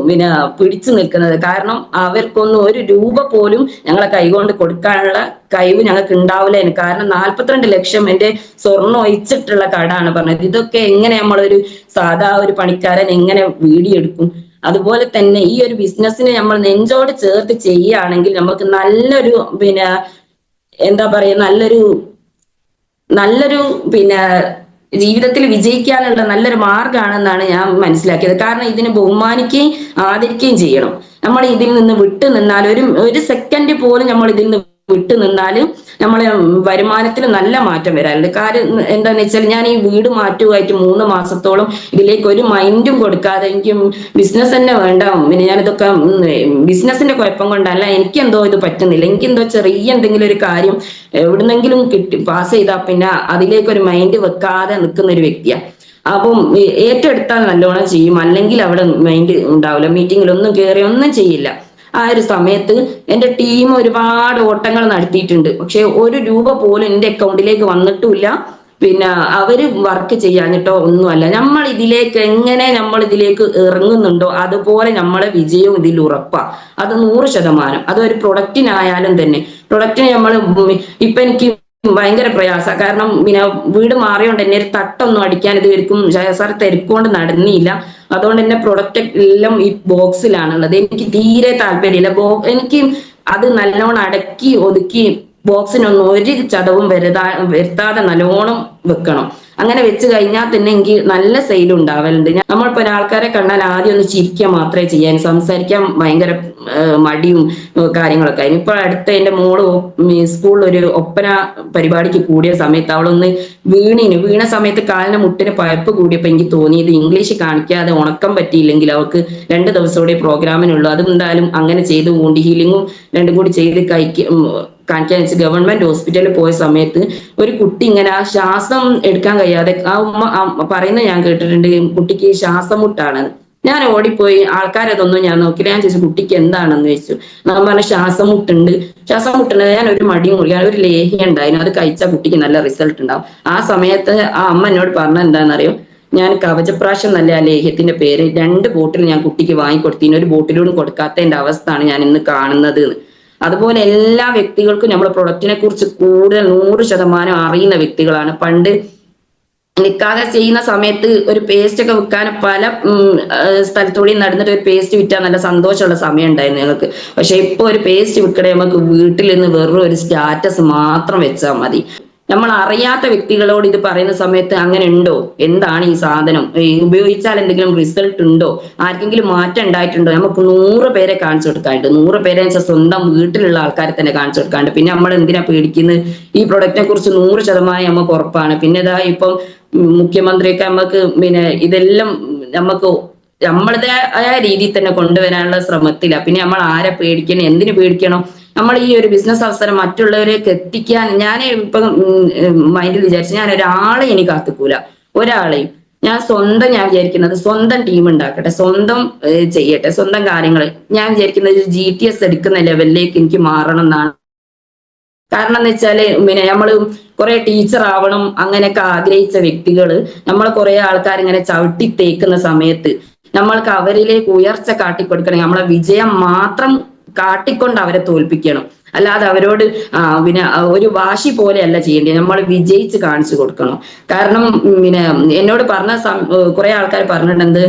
പിന്നെ പിടിച്ചു നിൽക്കുന്നത്. കാരണം അവർക്കൊന്നും ഒരു രൂപ പോലും ഞങ്ങളെ കൈകൊണ്ട് കൊടുക്കാനുള്ള കഴിവ് ഞങ്ങൾക്ക് ഉണ്ടാവില്ലായിരുന്നു. കാരണം 42 ലക്ഷം എന്റെ സ്വർണ്ണം ഒഴിച്ചിട്ടുള്ള കടാണ് പറഞ്ഞത്. ഇതൊക്കെ എങ്ങനെ നമ്മളൊരു സാധാ ഒരു പണിക്കാരൻ എങ്ങനെ വീടിയെടുക്കും? അതുപോലെ തന്നെ ഈ ഒരു ബിസിനസ്സിനെ നമ്മൾ നെഞ്ചോട് ചേർത്ത് ചെയ്യുകയാണെങ്കിൽ നമുക്ക് നല്ലൊരു പിന്നെ എന്താ പറയാ നല്ലൊരു പിന്നെ ജീവിതത്തിൽ വിജയിക്കാനുള്ള നല്ലൊരു മാർഗമാണെന്നാണ് ഞാൻ മനസ്സിലാക്കിയത്. കാരണം ഇതിനെ ബഹുമാനിക്കുകയും ആദരിക്കുകയും ചെയ്യണം. നമ്മൾ ഇതിൽ നിന്ന് വിട്ടു നിന്നാൽ ഒരു സെക്കൻഡ് പോലും നമ്മൾ ഇതിൽ നിന്ന് വിട്ടു നിന്നാലും നമ്മളെ വരുമാനത്തിൽ നല്ല മാറ്റം വരാറുണ്ട്. കാര്യം എന്താന്ന് വെച്ചാൽ ഞാൻ ഈ വീട് മാറ്റുമായിട്ട് 3 മാസത്തോളം ഇതിലേക്ക് ഒരു മൈൻഡും കൊടുക്കാതെ എനിക്ക് ബിസിനസ് തന്നെ വേണ്ട, പിന്നെ ഞാനിതൊക്കെ ബിസിനസിന്റെ കുഴപ്പം കൊണ്ടല്ല, എനിക്കെന്തോ ഇത് പറ്റുന്നില്ല, എനിക്കെന്തോ ചെറിയ എന്തെങ്കിലും ഒരു കാര്യം എവിടുന്നെങ്കിലും പാസ് ചെയ്താൽ പിന്നെ അതിലേക്ക് ഒരു മൈൻഡ് വെക്കാതെ നിൽക്കുന്ന ഒരു വ്യക്തിയാണ്. അപ്പം ഏറ്റെടുത്താൽ നല്ലോണം ചെയ്യും, അല്ലെങ്കിൽ അവിടെ മൈൻഡ് ഉണ്ടാവില്ല, മീറ്റിങ്ങിലൊന്നും കയറി ഒന്നും ചെയ്യില്ല. ആ ഒരു സമയത്ത് എന്റെ ടീം ഒരുപാട് ഓട്ടങ്ങൾ നടത്തിയിട്ടുണ്ട്. പക്ഷെ ഒരു രൂപ പോലും എന്റെ അക്കൗണ്ടിലേക്ക് വന്നിട്ടുമില്ല. പിന്നെ അവര് വർക്ക് ചെയ്യാഞ്ഞിട്ടോ ഒന്നുമല്ല. നമ്മൾ ഇതിലേക്ക് എങ്ങനെ നമ്മൾ ഇതിലേക്ക് ഇറങ്ങുന്നുണ്ടോ അതുപോലെ നമ്മളെ വിജയവും ഇതിൽ ഉറപ്പാ. അത് 100%. അതൊരു പ്രൊഡക്റ്റിനായാലും തന്നെ. പ്രൊഡക്റ്റിന് നമ്മൾ ഇപ്പൊ എനിക്ക് ഭയങ്കര പ്രയാസ. കാരണം പിന്നെ വീട് മാറിയോണ്ട് എന്നെ ഒരു തട്ടൊന്നും അടിക്കാൻ ഇതുവരെക്കും സാർ തിരക്കൊണ്ട് നടന്നില്ല. അതുകൊണ്ട് തന്നെ പ്രൊഡക്റ്റ് എല്ലാം ഈ ബോക്സിലാണുള്ളത്. എനിക്ക് തീരെ താല്പര്യമില്ല. എനിക്ക് അത് നല്ലോണം അടക്കി ഒതുക്കി ബോക്സിനൊന്നും ഒരു ചതവും വരുത്താതെ നല്ലോണം വെക്കണം. അങ്ങനെ വെച്ച് കഴിഞ്ഞാൽ തന്നെ എനിക്ക് നല്ല സെയിൽ ഉണ്ടാവലുണ്ട്. നമ്മളിപ്പോ ഒരാൾക്കാരെ കണ്ടാൽ ആദ്യം ഒന്ന് ചിരിക്കുക മാത്രമേ ചെയ്യാൻ, സംസാരിക്കാൻ ഭയങ്കര മടിയും കാര്യങ്ങളൊക്കെ ആയിരുന്നു. ഇപ്പൊ അടുത്ത എന്റെ മോള് സ്കൂളിൽ ഒരു ഒപ്പന പരിപാടിക്ക് കൂടിയ സമയത്ത് അവളൊന്ന് വീണ സമയത്ത് കാലിന്റെ മുട്ടിന് പഴപ്പ് കൂടിയപ്പോ എനിക്ക് തോന്നിയത് ഇംഗ്ലീഷ് കാണിക്കാതെ ഉണക്കം പറ്റിയില്ലെങ്കിൽ അവൾക്ക് 2 ദിവസത്തോടെ പ്രോഗ്രാമിനുള്ളൂ, അതും എന്തായാലും അങ്ങനെ ചെയ്ത് വൂണ്ട് ഹീലിങ്ങും രണ്ടും കൂടി ചെയ്ത് കാണിക്കാൻ വെച്ച് ഗവൺമെന്റ് ഹോസ്പിറ്റലിൽ പോയ സമയത്ത് ഒരു കുട്ടി ഇങ്ങനെ ആ ശ്വാസം എടുക്കാൻ കഴിയാതെ ആ ഉമ്മ പറയുന്നത് ഞാൻ കേട്ടിട്ടുണ്ട്, കുട്ടിക്ക് ശ്വാസം മുട്ടാണ്. ഞാൻ ഓടിപ്പോയി, ആൾക്കാരതൊന്നും ഞാൻ നോക്കില്ല. ഞാൻ ചോദിച്ചു കുട്ടിക്ക് എന്താണെന്ന് ചോദിച്ചു. ഞാൻ പറഞ്ഞ ശ്വാസം മുട്ടുണ്ട്. ശ്വാസം മുട്ടുന്നത് ഞാൻ ഒരു മടി മുറിയാൻ ഒരു ലേഹ്യം ഉണ്ടായിരുന്നു, അത് കഴിച്ചാൽ കുട്ടിക്ക് നല്ല റിസൾട്ട് ഉണ്ടാവും. ആ സമയത്ത് ആ അമ്മ എന്നോട് പറഞ്ഞ എന്താണെന്നറിയോ, ഞാൻ കവചപ്രാശം നല്ല ആ ലേഹ്യത്തിന്റെ പേര് 2 ബോട്ടിൽ ഞാൻ കുട്ടിക്ക് വാങ്ങിക്കൊടുത്തിന്, ഒരു ബോട്ടിലൂടെ കൊടുക്കാത്തതിന്റെ അവസ്ഥയാണ് ഞാൻ ഇന്ന് കാണുന്നത്. അതുപോലെ എല്ലാ വ്യക്തികൾക്കും നമ്മുടെ പ്രൊഡക്റ്റിനെ കുറിച്ച് കൂടുതൽ 100% അറിയുന്ന വ്യക്തികളാണ്. പണ്ട് നിൽക്കാതെ ചെയ്യുന്ന സമയത്ത് ഒരു പേസ്റ്റ് ഒക്കെ വിൽക്കാൻ പല സ്ഥലത്തൂടെയും നടന്നിട്ട് ഒരു പേസ്റ്റ് വിറ്റാൽ നല്ല സന്തോഷമുള്ള സമയം ഉണ്ടായിരുന്നു ഞങ്ങൾക്ക്. പക്ഷെ ഇപ്പൊ ഒരു പേസ്റ്റ് വിൽക്കണേ നമുക്ക് വീട്ടിൽ നിന്ന് വെറും ഒരു സ്റ്റാറ്റസ് മാത്രം വെച്ചാൽ മതി. നമ്മൾ അറിയാത്ത വ്യക്തികളോട് ഇത് പറയുന്ന സമയത്ത് അങ്ങനെ ഉണ്ടോ, എന്താണ് ഈ സാധനം, ഉപയോഗിച്ചാൽ എന്തെങ്കിലും റിസൾട്ട് ഉണ്ടോ, ആർക്കെങ്കിലും മാറ്റം ഉണ്ടായിട്ടുണ്ടോ, നമുക്ക് 100 പേരെ കാണിച്ചു കൊടുക്കാനുണ്ട്. 100 പേരെ വെച്ചാൽ സ്വന്തം വീട്ടിലുള്ള ആൾക്കാരെ തന്നെ കാണിച്ചു കൊടുക്കാണ്ട്. പിന്നെ നമ്മൾ എന്തിനാ പേടിക്കുന്നത്? ഈ പ്രൊഡക്റ്റിനെ കുറിച്ച് 100% നമുക്ക് ഉറപ്പാണ്. പിന്നെ ഇതാ ഇപ്പം മുഖ്യമന്ത്രിയൊക്കെ നമുക്ക് പിന്നെ ഇതെല്ലാം നമുക്ക് നമ്മളുടേതായ രീതിയിൽ തന്നെ കൊണ്ടുവരാനുള്ള ശ്രമത്തില. പിന്നെ നമ്മൾ ആരെ പേടിക്കണം, എന്തിനു പേടിക്കണം? നമ്മൾ ഈ ഒരു ബിസിനസ് അവസരം മറ്റുള്ളവരേക്ക് എത്തിക്കാൻ ഞാൻ ഇപ്പം മൈൻഡിൽ വിചാരിച്ചു, ഞാൻ ഒരാളെ ഇനി കാത്തിക്കൂല, ഒരാളെയും. ഞാൻ വിചാരിക്കുന്നത് സ്വന്തം ടീം ഉണ്ടാക്കട്ടെ, സ്വന്തം ചെയ്യട്ടെ, സ്വന്തം കാര്യങ്ങൾ. ഞാൻ വിചാരിക്കുന്നത് GTS എടുക്കുന്ന ലെവലിലേക്ക് എനിക്ക് മാറണം എന്നാണ്. കാരണം എന്ന് വെച്ചാല് പിന്നെ നമ്മള് കുറെ ടീച്ചർ ആവണം അങ്ങനെയൊക്കെ ആഗ്രഹിച്ച വ്യക്തികള് നമ്മളെ കുറെ ആൾക്കാർ ഇങ്ങനെ ചവിട്ടി തേക്കുന്ന സമയത്ത് നമ്മൾക്ക് അവരിലേക്ക് ഉയർച്ച കാട്ടിക്കൊടുക്കണം. നമ്മളെ വിജയം മാത്രം കാട്ടിക്കൊണ്ട് അവരെ തോൽപ്പിക്കണം. അല്ലാതെ അവരോട് പിന്നെ ഒരു വാശി പോലെയല്ല ചെയ്യേണ്ടത്, നമ്മൾ വിജയിച്ച് കാണിച്ചു കൊടുക്കണം. കാരണം പിന്നെ എന്നോട് പറഞ്ഞ കുറെ ആൾക്കാർ പറഞ്ഞിട്ടുണ്ട്,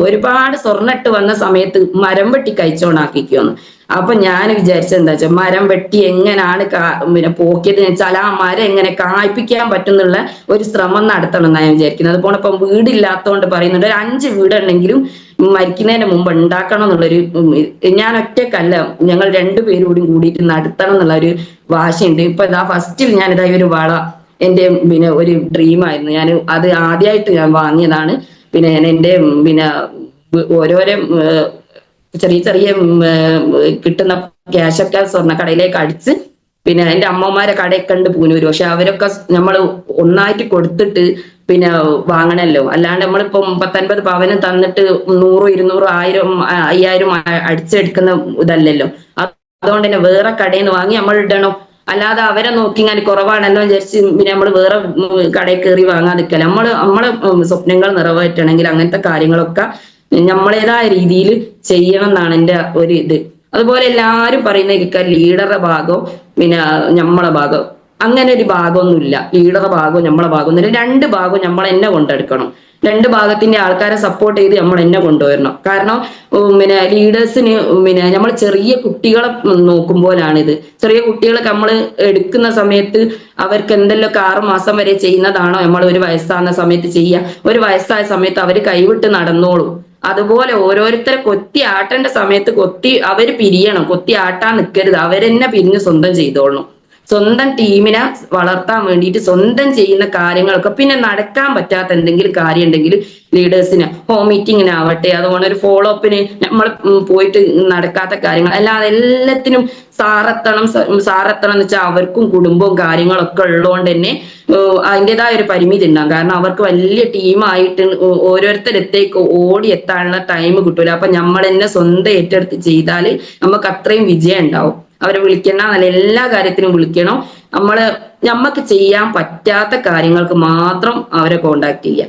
ഒരുപാട് സ്വർണ്ണിട്ട് വന്ന സമയത്ത് മരം വെട്ടി കഴിച്ചോണാക്കിക്കുമെന്ന്. അപ്പൊ ഞാൻ വിചാരിച്ചത് എന്താ വെച്ചാൽ മരം വെട്ടി എങ്ങനെയാണ് പിന്നെ പോക്കിയത് വെച്ചാൽ ആ മരം എങ്ങനെ കായ്പിക്കാൻ പറ്റുന്നുള്ള ഒരു ശ്രമം നടത്തണം എന്നാണ് ഞാൻ വിചാരിക്കുന്നത്. അതുപോലെ ഇപ്പം വീടില്ലാത്തതുകൊണ്ട് പറയുന്നുണ്ട്, ഒരു 5 വീടുണ്ടെങ്കിലും മരിക്കുന്നതിന് മുമ്പ് ഉണ്ടാക്കണം എന്നുള്ളൊരു, ഞാൻ ഒറ്റക്കല്ല, ഞങ്ങൾ 2 പേരും കൂടിയിട്ട് നടത്തണം എന്നുള്ള ഒരു വാശിയുണ്ട്. ഇപ്പൊ ഇതാ ഫസ്റ്റിൽ ഞാനിതാ ഒരു വള എന്റെ പിന്നെ ഒരു ഡ്രീമായിരുന്നു. ഞാൻ അത് ആദ്യമായിട്ട് ഞാൻ വാങ്ങിയതാണ്. പിന്നെ ഞാൻ എന്റെ പിന്നെ ഓരോരോ ചെറിയ ചെറിയ കിട്ടുന്ന ക്യാഷൊക്കെ സ്വർണ്ണക്കടയിലേക്ക് അടിച്ച് പിന്നെ എന്റെ അമ്മമാരെ കടയൊക്കെ ഉണ്ട് പൂനൂര്. പക്ഷെ അവരൊക്കെ നമ്മൾ ഒന്നായിട്ട് കൊടുത്തിട്ട് പിന്നെ വാങ്ങണല്ലോ. അല്ലാണ്ട് നമ്മളിപ്പോ 50 പവന് തന്നിട്ട് 100 200 1000 5000 അടിച്ചെടുക്കുന്ന ഇതല്ലല്ലോ. അതുകൊണ്ട് തന്നെ വേറെ കടയിൽ നിന്ന് വാങ്ങി നമ്മൾ ഇടണം. അല്ലാതെ അവരെ നോക്കി ഇങ്ങനെ കുറവാണല്ലോ വിചാരിച്ച് പിന്നെ നമ്മൾ വേറെ കടയിൽ കയറി വാങ്ങാതിരിക്കല. നമ്മളെ സ്വപ്നങ്ങൾ നിറവേറ്റണമെങ്കിൽ അങ്ങനത്തെ കാര്യങ്ങളൊക്കെ നമ്മളേതായ രീതിയിൽ ചെയ്യണം എന്നാണ് എന്റെ ഒരു ഇത്. അതുപോലെ എല്ലാരും പറയുന്ന ലീഡറുടെ ഭാഗം പിന്നെ നമ്മളെ ഭാഗം, അങ്ങനെ ഒരു ഭാഗമൊന്നുമില്ല. ലീഡറുടെ ഭാഗവും നമ്മളെ ഭാഗമൊന്നുമില്ല. രണ്ട് ഭാഗവും നമ്മൾ എന്നെ കൊണ്ടെടുക്കണം. രണ്ട് ഭാഗത്തിന്റെ ആൾക്കാരെ സപ്പോർട്ട് ചെയ്ത് നമ്മൾ എന്നെ കൊണ്ടുവരണം. കാരണം പിന്നെ ലീഡേഴ്സിന് പിന്നെ നമ്മൾ ചെറിയ കുട്ടികളെ നോക്കുമ്പോഴാണിത്. ചെറിയ കുട്ടികളൊക്കെ നമ്മൾ എടുക്കുന്ന സമയത്ത് അവർക്ക് എന്തെങ്കിലുമൊക്കെ 6 മാസം വരെ ചെയ്യുന്നതാണോ നമ്മൾ ഒരു വയസ്സാകുന്ന സമയത്ത് ചെയ്യുക. ഒരു വയസ്സായ സമയത്ത് അവർ കൈവിട്ട് നടന്നോളൂ. അതുപോലെ ഓരോരുത്തരെ കൊത്തി ആട്ടേണ്ട സമയത്ത് അവര് പിരിയണം. കൊത്തി ആട്ടാൻ നിൽക്കരുത്. അവരെന്നെ പിരിഞ്ഞ് സ്വന്തം ചെയ്തോളണം. സ്വന്തം ടീമിനെ വളർത്താൻ വേണ്ടിയിട്ട് സ്വന്തം ചെയ്യുന്ന കാര്യങ്ങളൊക്കെ, പിന്നെ നടക്കാൻ പറ്റാത്ത എന്തെങ്കിലും കാര്യം ഉണ്ടെങ്കിൽ ലീഡേഴ്സിന് ഹോം മീറ്റിങ്ങിനാവട്ടെ, അതുകൊണ്ട് ഒരു ഫോളോ അപ്പിന് നമ്മൾ പോയിട്ട് നടക്കാത്ത കാര്യങ്ങൾ അല്ലാതെ എല്ലാത്തിനും സാറെത്തണം എന്ന് വെച്ചാൽ അവർക്കും കുടുംബവും കാര്യങ്ങളൊക്കെ ഉള്ളതുകൊണ്ട് തന്നെ അതിൻ്റെതായ ഒരു പരിമിതി ഉണ്ടാകും. കാരണം അവർക്ക് വലിയ ടീമായിട്ട് ഓരോരുത്തരത്തേക്ക് ഓടി എത്താനുള്ള ടൈം കിട്ടൂല. അപ്പൊ നമ്മൾ തന്നെ സ്വന്തം ഏറ്റെടുത്ത് ചെയ്താൽ നമുക്ക് അത്രയും വിജയം ഉണ്ടാവും. അവരെ വിളിക്കണം എന്നല്ല, എല്ലാ കാര്യത്തിനും വിളിക്കണം. നമ്മക്ക് ചെയ്യാൻ പറ്റാത്ത കാര്യങ്ങൾക്ക് മാത്രം അവരെ കോണ്ടാക്ട് ചെയ്യുക.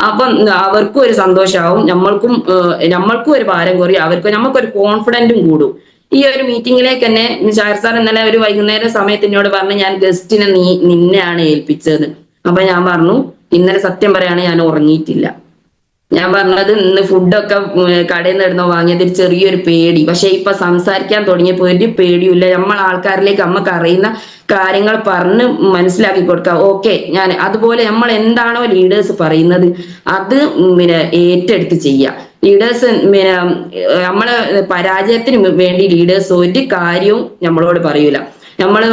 അപ്പം അവർക്കും ഒരു സന്തോഷമാവും, നമ്മൾക്കും ഒരു ഭാരം കുറയും, നമുക്കൊരു കോൺഫിഡന്റും കൂടും. ഈ ഒരു മീറ്റിങ്ങിലേക്ക് തന്നെ ഷായർ സാർ ഇന്നലെ ഒരു വൈകുന്നേരം സമയത്ത് എന്നോട് പറഞ്ഞു, ഞാൻ ഗസ്റ്റിനെ നിന്നെയാണ് ഏൽപ്പിച്ചത്. അപ്പൊ ഞാൻ പറഞ്ഞു, ഇന്നലെ സത്യം പറയാണ് ഞാൻ ഉറങ്ങിയിട്ടില്ല. ഞാൻ പറഞ്ഞത് ഇന്ന് ഫുഡൊക്കെ കടയിൽ നിന്ന് ഇടുന്നോ വാങ്ങിയത് ചെറിയൊരു പേടി. പക്ഷെ ഇപ്പൊ സംസാരിക്കാൻ തുടങ്ങിയപ്പോ ഒരു പേടിയില്ല. നമ്മൾ ആൾക്കാരിലേക്ക് നമുക്ക് അറിയുന്ന കാര്യങ്ങൾ പറഞ്ഞ് മനസ്സിലാക്കി കൊടുക്കാം. ഓക്കെ, ഞാൻ അതുപോലെ നമ്മൾ എന്താണോ ലീഡേഴ്സ് പറയുന്നത് അത് പിന്നെ ഏറ്റെടുത്ത് ചെയ്യാം. ലീഡേഴ്സ് പിന്നെ നമ്മളെ പരാജയത്തിന് വേണ്ടി ലീഡേഴ്സ് ഒരു കാര്യവും നമ്മളോട് പറയൂല. നമ്മള്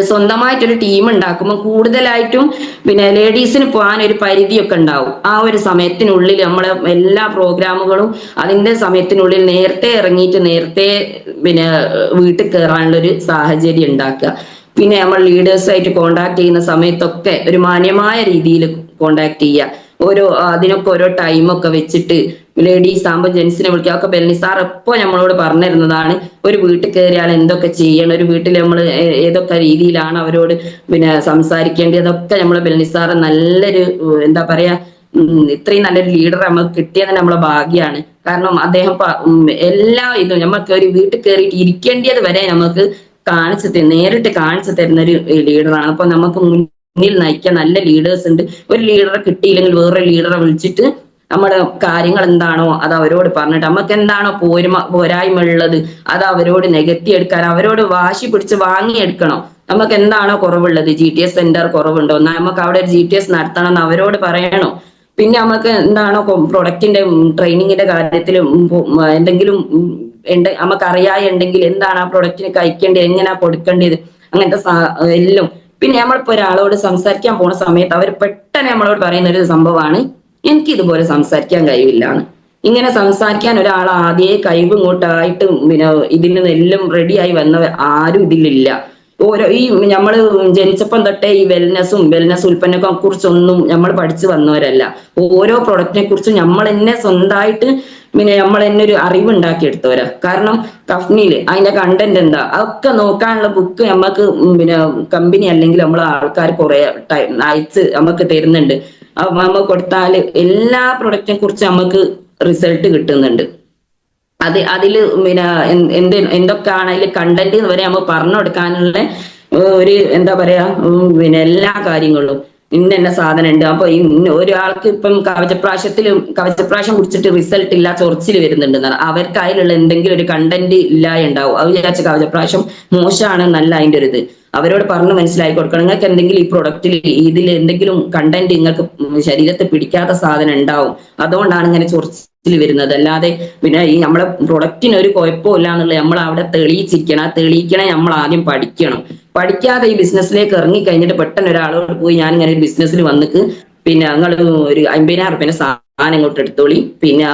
സ്വന്തമായിട്ടൊരു ടീം ഉണ്ടാക്കുമ്പോൾ കൂടുതലായിട്ടും പിന്നെ ലേഡീസിന് പോകാൻ ഒരു പരിധിയൊക്കെ ഉണ്ടാവും. ആ ഒരു സമയത്തിനുള്ളിൽ നമ്മളെ എല്ലാ പ്രോഗ്രാമുകളും അതിന്റെ സമയത്തിനുള്ളിൽ നേരത്തെ ഇറങ്ങിയിട്ട് നേരത്തെ പിന്നെ വീട്ടിൽ കയറാനുള്ള ഒരു സാഹചര്യം ഉണ്ടാക്കുക. പിന്നെ നമ്മൾ ലീഡേഴ്സായിട്ട് കോണ്ടാക്ട് ചെയ്യുന്ന സമയത്തൊക്കെ ഒരു മാന്യമായ രീതിയിൽ കോണ്ടാക്ട് ചെയ്യുക. അതിനൊക്കെ ഓരോ ടൈമൊക്കെ വെച്ചിട്ട് ലേഡീസ് ആകുമ്പോൾ ജെന്റ്സിനെ വിളിക്കുക. ഒക്കെ ബെല്ലി സാർ എപ്പോ നമ്മളോട് പറഞ്ഞിരുന്നതാണ്. ഒരു വീട്ടിൽ കയറിയാൽ എന്തൊക്കെ ചെയ്യണം, ഒരു വീട്ടിൽ നമ്മൾ ഏതൊക്കെ രീതിയിലാണ് അവരോട് പിന്നെ സംസാരിക്കേണ്ടത്, അതൊക്കെ നമ്മളെ ബെല്ലി സാറ് നല്ലൊരു എന്താ പറയാ ഇത്രയും നല്ലൊരു ലീഡർ നമുക്ക് കിട്ടിയത് നമ്മളെ ഭാഗ്യമാണ്. കാരണം അദ്ദേഹം എല്ലാ ഇതും നമുക്ക് ഒരു വീട്ടിൽ കയറിയിട്ട് ഇരിക്കേണ്ടത് വരെ നമുക്ക് നേരിട്ട് കാണിച്ചു തരുന്ന ഒരു ലീഡറാണ്. അപ്പൊ നമുക്ക് മുന്നിൽ നയിക്കാൻ നല്ല ലീഡേഴ്സ് ഉണ്ട്. ഒരു ലീഡറെ കിട്ടിയില്ലെങ്കിൽ വേറൊരു ലീഡറെ വിളിച്ചിട്ട് നമ്മുടെ കാര്യങ്ങൾ എന്താണോ അത് അവരോട് പറഞ്ഞിട്ട്, നമുക്ക് എന്താണോ പോരായ്മ ഉള്ളത് അത് അവരോട് നികത്തി എടുക്കാൻ, അവരോട് വാശി പിടിച്ച് വാങ്ങിയെടുക്കണം. നമുക്ക് എന്താണോ കുറവുള്ളത്, GTS സെന്റർ കുറവുണ്ടോ, നമുക്ക് അവിടെ ഒരു GTS നടത്തണം എന്ന് അവരോട് പറയണം. പിന്നെ നമുക്ക് എന്താണോ പ്രൊഡക്റ്റിന്റെ ട്രെയിനിങ്ങിന്റെ കാര്യത്തിൽ എന്തെങ്കിലും നമുക്കറിയാണ്ടെങ്കിൽ എന്താണ് ആ പ്രൊഡക്റ്റിന് കഴിക്കേണ്ടത്, എങ്ങനെയാ കൊടുക്കേണ്ടത്, അങ്ങനത്തെ എല്ലാം. പിന്നെ നമ്മളിപ്പോ ഒരാളോട് സംസാരിക്കാൻ പോണ സമയത്ത് അവർ പെട്ടെന്ന് നമ്മളോട് പറയുന്ന ഒരു സംഭവമാണ്, എനിക്ക് ഇതുപോലെ സംസാരിക്കാൻ കഴിവില്ലാണ്. ഇങ്ങനെ സംസാരിക്കാൻ ഒരാൾ ആദ്യേ കഴിവ് ഇങ്ങോട്ടായിട്ട് പിന്നെ ഇതിൽ നിന്നെല്ലാം റെഡിയായി വന്നവർ ആരും ഇതിലില്ല. ഈ നമ്മള് ജനിച്ചപ്പം തൊട്ടേ ഈ വെൽനസ് ഉൽപ്പന്നത്തെ കുറിച്ചൊന്നും നമ്മൾ പഠിച്ചു വന്നവരല്ല. ഓരോ പ്രൊഡക്റ്റിനെ കുറിച്ചും നമ്മൾ തന്നെ സ്വന്തമായിട്ട് പിന്നെ നമ്മൾ തന്നെ ഒരു അറിവുണ്ടാക്കിയെടുത്തവരാ. കാരണം കഫ്നിയില് അതിന്റെ കണ്ടന്റ് എന്താ അതൊക്കെ നോക്കാനുള്ള ബുക്ക് നമുക്ക് പിന്നെ കമ്പനി അല്ലെങ്കിൽ നമ്മളെ ആൾക്കാർ കുറെ അയച്ച് നമുക്ക് തരുന്നുണ്ട്. നമുക്ക് കൊടുത്താല് എല്ലാ പ്രൊഡക്റ്റിനെ കുറിച്ച് നമുക്ക് റിസൾട്ട് കിട്ടുന്നുണ്ട്. അതില് പിന്നെ എന്തൊക്കെയാണ് അതിൽ കണ്ടന്റ് വരെ നമ്മൾ പറഞ്ഞു കൊടുക്കാനുള്ള ഒരു എന്താ പറയാ പിന്നെ എല്ലാ കാര്യങ്ങളും ഇന്ന സാധനം ഉണ്ട്. അപ്പൊ ഒരാൾക്ക് ഇപ്പം കവചപ്രാശം കുടിച്ചിട്ട് റിസൾട്ട് ഇല്ല, ചൊറിച്ചിൽ വരുന്നുണ്ടെന്നാണ്. അവർക്ക് അതിലുള്ള എന്തെങ്കിലും ഒരു കണ്ടന്റ് ഉണ്ടാവും. അത് വിചാരിച്ച കവചപ്രാശം മോശമാണെന്നല്ല അതിന്റെ ഒരു ഇത്. അവരോട് പറഞ്ഞ് മനസ്സിലാക്കി കൊടുക്കണം. നിങ്ങൾക്ക് എന്തെങ്കിലും ഈ പ്രൊഡക്റ്റിൽ ഇതിൽ എന്തെങ്കിലും കണ്ടന്റ് നിങ്ങൾക്ക് ശരീരത്തെ പിടിക്കാത്ത സാധനം ഉണ്ടാവും, അതുകൊണ്ടാണ് ഇങ്ങനെ ചൊറിച്ചിൽ വരുന്നത്. അല്ലാതെ പിന്നെ ഈ നമ്മളെ പ്രൊഡക്റ്റിന് ഒരു കുഴപ്പമില്ല എന്നുള്ളത് നമ്മൾ അവിടെ തെളിയിച്ചിരിക്കണം. ആ തെളിയിക്കണേ നമ്മൾ ആദ്യം പഠിക്കാതെ ഈ ബിസിനസ്സിലേക്ക് ഇറങ്ങി കഴിഞ്ഞിട്ട് പെട്ടെന്ന് ഒരാളോട് പോയി ഞാൻ ഇങ്ങനെ ഒരു ബിസിനസ്സിൽ വന്നിട്ട് പിന്നെ നിങ്ങൾ ഒരു 50,000 റുപ്യന്റെ സാധനം ഇങ്ങോട്ട് എടുത്തോളി, പിന്നെ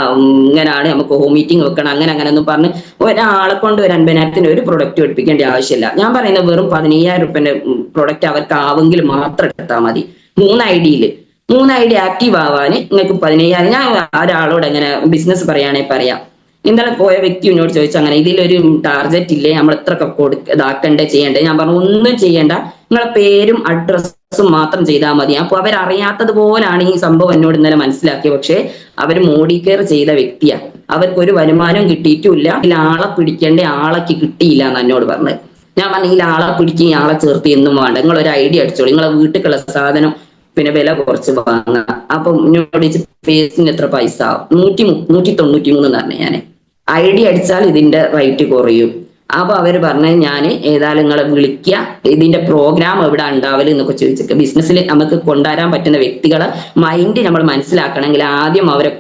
ഇങ്ങനെയാണ് നമുക്ക് ഹോം മീറ്റിംഗ് വെക്കണം, അങ്ങനെ ഒന്നും പറഞ്ഞ് ഒരാളെ കൊണ്ട് ഒരു 50,000 ഒരു പ്രൊഡക്റ്റ് പഠിപ്പിക്കേണ്ട ആവശ്യമില്ല. ഞാൻ പറയുന്നത് വെറും 15,000 റുപ്യന്റെ പ്രൊഡക്റ്റ് അവർക്ക് ആവെങ്കിൽ മാത്രം എടുത്താൽ മതി. 3 ഐഡിയിൽ 3 ഐഡി ആക്റ്റീവ് ആവാൻ നിങ്ങൾക്ക് 15,000. ഞാൻ ഒരാളോട് എങ്ങനെ ബിസിനസ് പറയുകയാണെങ്കിൽ പറയാം. ഇന്നലെ പോയ വ്യക്തി എന്നോട് ചോദിച്ചു, അങ്ങനെ ഇതിലൊരു ടാർഗറ്റ് ഇല്ലേ, നമ്മൾ എത്രയൊക്കെ ഇതാക്കണ്ടേ ചെയ്യണ്ടേ? ഞാൻ പറഞ്ഞു ഒന്നും ചെയ്യണ്ട, നിങ്ങളെ പേരും അഡ്രസ്സും മാത്രം ചെയ്താൽ മതി. അപ്പൊ അവരറിയാത്തത് പോലാണ് ഈ സംഭവം എന്നോട് ഇന്നലെ മനസ്സിലാക്കിയത്. പക്ഷെ അവർ മോഡി കെയർ ചെയ്ത വ്യക്തിയാ, അവർക്ക് ഒരു വരുമാനം കിട്ടിയിട്ടുമില്ല. ഇതിൽ ആളെ പിടിക്കേണ്ട ആളൊക്കെ കിട്ടിയില്ല എന്ന് എന്നോട് പറഞ്ഞത്. ഞാൻ പറഞ്ഞു ഈ ആളെ പിടിക്കും, ഈ ആളെ ചേർത്ത് എന്നും വേണ്ട, നിങ്ങൾ ഒരു ഐഡിയ അടിച്ചോളൂ, നിങ്ങളെ വീട്ടിലുള്ള സാധനം പിന്നെ വില കുറച്ച് വാങ്ങുക. അപ്പൊ എന്നോട് ഫേസിന് എത്ര പൈസ? 193 എന്ന് പറഞ്ഞു. ഞാൻ ഐഡിയ അടിച്ചാൽ ഇതിന്റെ റേറ്റ് കുറയും. അപ്പൊ അവര് പറഞ്ഞ ഞാൻ ഏതായാലും നിങ്ങളെ വിളിക്കുക, ഇതിന്റെ പ്രോഗ്രാം എവിടെ ഉണ്ടാവല് എന്നൊക്കെ ചോദിച്ചിട്ട്. ബിസിനസ്സിൽ നമുക്ക് കൊണ്ടുവരാൻ പറ്റുന്ന വ്യക്തികളെ മൈൻഡ് നമ്മൾ മനസ്സിലാക്കണമെങ്കിൽ ആദ്യം അവരെ